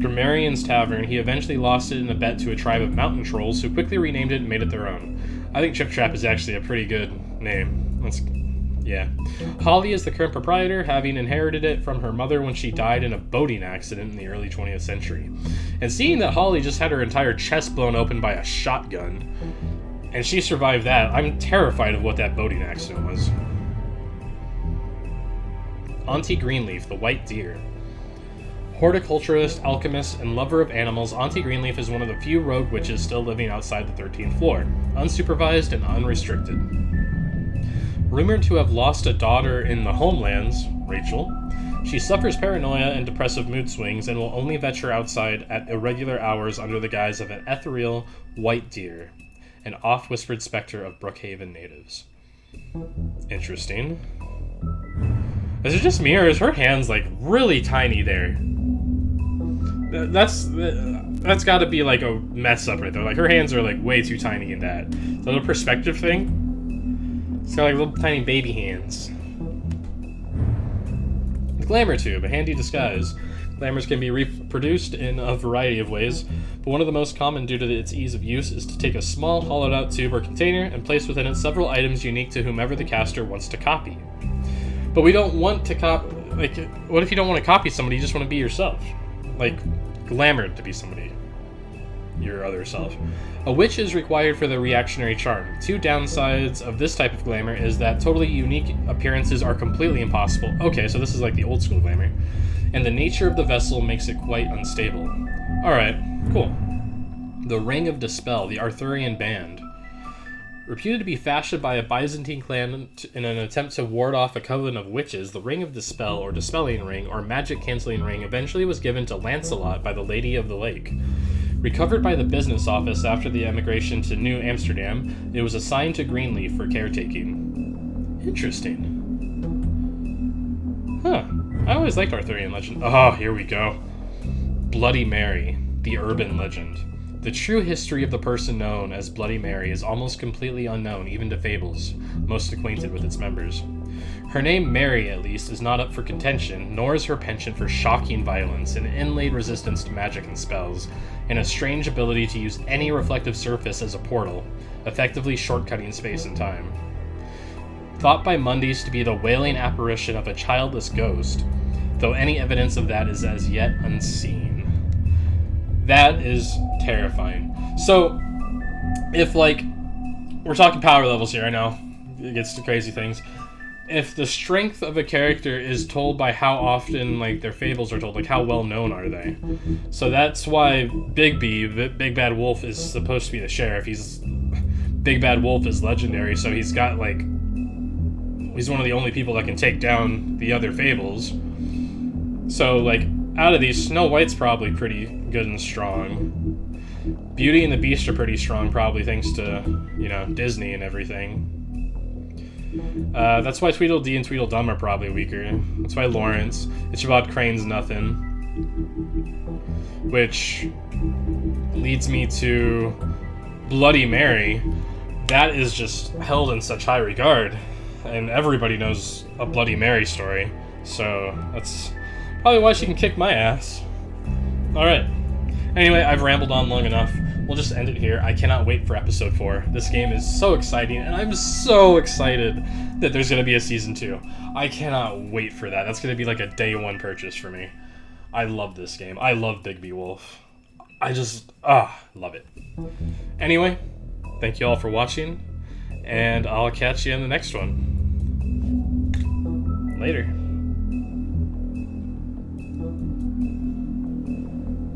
Speaker 1: Grammarian's Tavern, he eventually lost it in a bet to a tribe of mountain trolls who quickly renamed it and made it their own. I think Chip Trap is actually a pretty good name. Yeah. Holly is the current proprietor, having inherited it from her mother when she died in a boating accident in the early 20th century. And seeing that Holly just had her entire chest blown open by a shotgun, and she survived that, I'm terrified of what that boating accident was. Auntie Greenleaf, the White Deer. Horticulturist, alchemist, and lover of animals, Auntie Greenleaf is one of the few rogue witches still living outside the 13th floor, unsupervised and unrestricted. Rumored to have lost a daughter in the homelands, Rachel, she suffers paranoia and depressive mood swings and will only venture outside at irregular hours under the guise of an ethereal white deer, an oft-whispered specter of Brookhaven natives. Interesting. Is it just me, or is her hands, like, really tiny there? That's got to be, like, a mess-up right there. Like, her hands are, like, way too tiny in that. Is that a perspective thing? It's got, like, little tiny baby hands. The Glamour Tube, a handy disguise. Glamours can be reproduced in a variety of ways, but one of the most common due to its ease of use is to take a small hollowed-out tube or container and place within it several items unique to whomever the caster wants to copy. But we don't want to copy, like, what if you don't want to copy somebody, you just want to be yourself? Like, glamored to be somebody, your other self. A witch is required for the reactionary charm. Two downsides of this type of glamour is that totally unique appearances are completely impossible. Okay, so this is like the old school glamour. And the nature of the vessel makes it quite unstable. Alright, cool. The Ring of Dispel, the Arthurian Band. Reputed to be fashioned by a Byzantine clan in an attempt to ward off a coven of witches, the Ring of Dispel, or Dispelling Ring, or Magic-Canceling Ring, eventually was given to Lancelot by the Lady of the Lake. Recovered by the business office after the emigration to New Amsterdam, it was assigned to Greenleaf for caretaking. Interesting. Huh. I always liked Arthurian legend. Oh, here we go. Bloody Mary, the urban legend. The true history of the person known as Bloody Mary is almost completely unknown, even to fables, most acquainted with its members. Her name, Mary, at least, is not up for contention, nor is her penchant for shocking violence, an inlaid resistance to magic and spells, and a strange ability to use any reflective surface as a portal, effectively shortcutting space and time. Thought by Mundies to be the wailing apparition of a childless ghost, though any evidence of that is as yet unseen. That is terrifying. So, if, like, we're talking power levels here, I know, it gets to crazy things. If the strength of a character is told by how often, like, their fables are told, like, how well known are they? So that's why Bigby, Big Bad Wolf, is supposed to be the sheriff. Big Bad Wolf is legendary, so he's got, like, he's one of the only people that can take down the other fables. So, like, out of these, Snow White's probably pretty good and strong. Beauty and the Beast are pretty strong, probably thanks to, you know, Disney and everything. That's why Tweedledee and Tweedledum are probably weaker. That's why Lawrence. Ichabod Crane's nothing. Which leads me to Bloody Mary. That is just held in such high regard. And everybody knows a Bloody Mary story. So that's probably why she can kick my ass. Alright. Anyway, I've rambled on long enough. We'll just end it here. I cannot wait for episode 4. This game is so exciting, and I'm so excited that there's going to be a season 2. I cannot wait for that. That's going to be like a day one purchase for me. I love this game. I love Bigby Wolf. I just, love it. Anyway, thank you all for watching, and I'll catch you in the next one. Later.